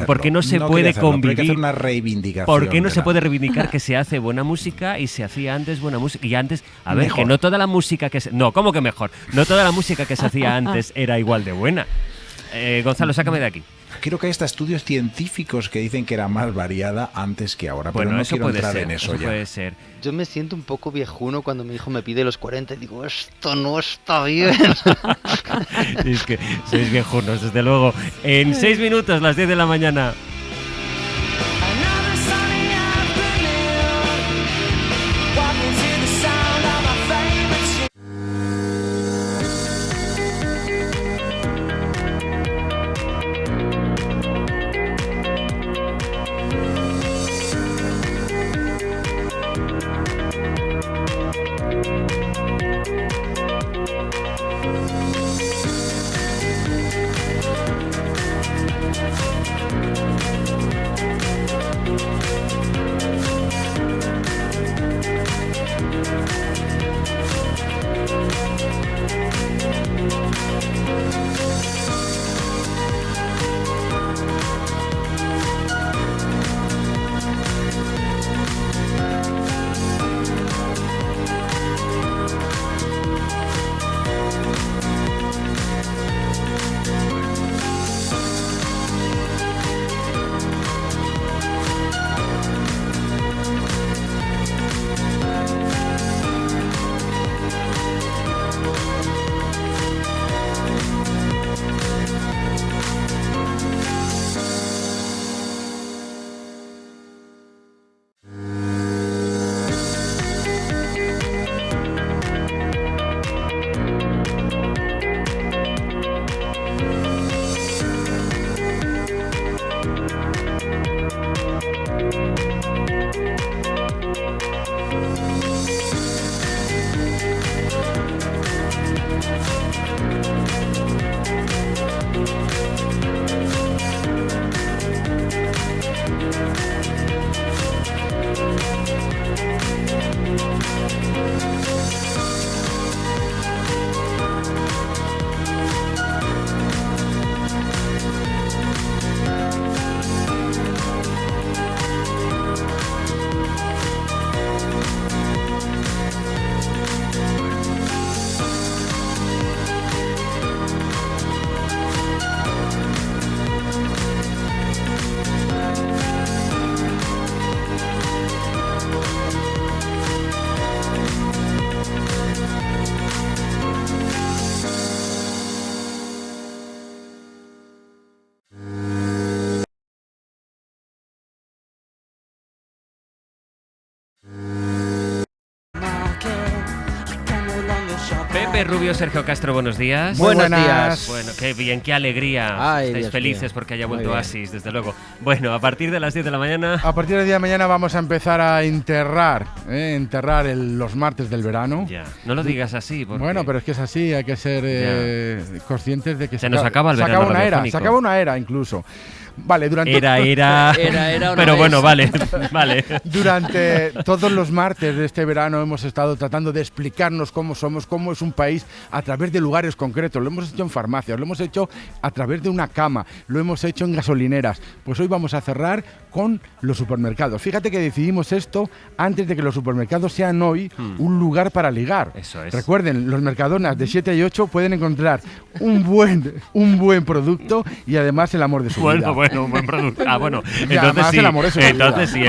¿Por qué no se puede convivir? Hay que hacer una reivindicación. ¿Por qué no se puede reivindicar que se hace buena música y se hacía antes buena música? Y antes, a ver, mejor. Que no toda la música que se... No, ¿cómo que mejor? No toda la música que se hacía antes era igual de buena. Gonzalo, sácame de aquí. Creo que hay hasta estudios científicos que dicen que era más variada antes que ahora, bueno, pero no eso quiero puede entrar ser, en eso ya. Puede ser. Yo me siento un poco viejuno cuando mi hijo me pide los 40 y digo, esto no está bien. Es que sois viejunos, desde luego. En 6 minutos, las 10 de la mañana. Pepe Rubio, Sergio Castro, buenos días. Buenos días. Bueno, qué bien, qué alegría. Ay, Estáis Dios felices mío. porque haya Muy vuelto bien. Oasis, desde luego. Bueno, a partir de las 10 de la mañana... A partir del día de mañana vamos a empezar a enterrar los martes del verano. Ya, no lo digas así. Porque... Bueno, pero es que es así, hay que ser conscientes de que se nos acaba el verano una era, radiofónico. se acaba una era incluso. Vale, durante Era, pero bueno, vale. Durante todos los martes de este verano hemos estado tratando de explicarnos cómo somos, cómo es un país a través de lugares concretos. Lo hemos hecho en farmacias, lo hemos hecho a través de una cama, lo hemos hecho en gasolineras. Pues hoy vamos a cerrar con los supermercados. Fíjate que decidimos esto antes de que los supermercados sean hoy un lugar para ligar. Eso es. Recuerden, los Mercadonas de 7 y 8 pueden encontrar un buen producto y además el amor de su vida. Bueno, un buen producto. Ah, bueno, Y además el amor es una entonces sí.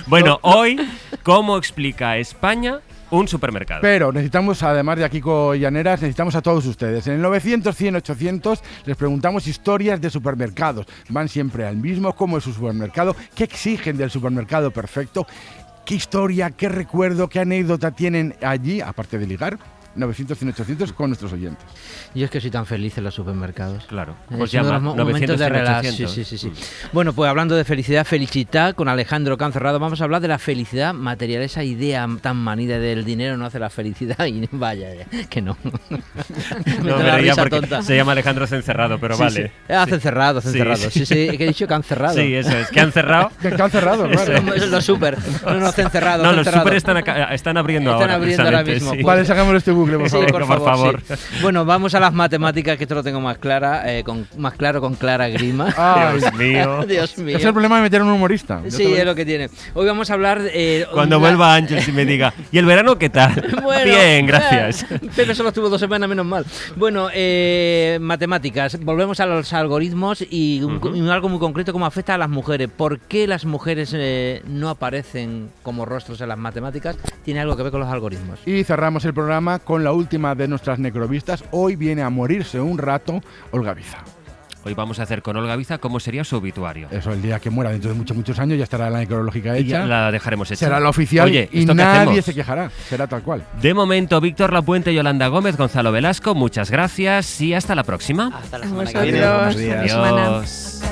Bueno, hoy, ¿cómo explica España un supermercado? Pero necesitamos, además de Kiko Llaneras, necesitamos a todos ustedes. En el 900, 100, 800 les preguntamos historias de supermercados. Van siempre al mismo, cómo es su supermercado, qué exigen del supermercado perfecto, qué historia, qué recuerdo, qué anécdota tienen allí, aparte de ligar. 900, 100, 800 con nuestros oyentes. Yo es que soy tan feliz en los supermercados. Claro. Pues llama, momentos de relax. Sí. Bueno, pues hablando de felicidad, felicidad con Alejandro Cancerrado. Vamos a hablar de la felicidad material, esa idea tan manida del dinero no hace la felicidad y vaya, que no. No, me reía porque se llama Alejandro Cencerrado, pero sí, vale. Sí. Cencerrado. Sí, que he dicho que han cerrado. Sí, eso es, que han cerrado. Que han cerrado, claro. Eso es los super. No, Cencerrado. No, los super están abriendo ahora. Están abriendo ahora mismo. Sí. Vale, sacamos este bucle, por favor. Por favor. Sí. Bueno, vamos a las matemáticas, que esto lo tengo más claro con Clara Grima. Ay, Dios mío. Dios mío. Es el problema de meter un humorista. Sí, es lo que tiene. Hoy vamos a hablar... Cuando vuelva Ángel y me diga, ¿y el verano qué tal? Bueno, bien, gracias. Pepe solo estuvo 2 semanas, menos mal. Bueno, matemáticas. Volvemos a los algoritmos y algo muy concreto, cómo afecta a las mujeres. ¿Por qué las mujeres no aparecen como rostros en las matemáticas? Tiene algo que ver con los algoritmos. Y cerramos el programa con la última de nuestras necrovistas. Hoy viene a morirse un rato Olga Biza. Hoy vamos a hacer con Olga Biza cómo sería su obituario. Eso, el día que muera, dentro de muchos años, ya estará la necrológica hecha. Y ya la dejaremos hecha. Será la oficial. Oye, y nadie se quejará. Será tal cual. De momento, Víctor Lapuente, Yolanda Gómez, Gonzalo Velasco, muchas gracias y hasta la próxima. Hasta la semana que viene. Adiós.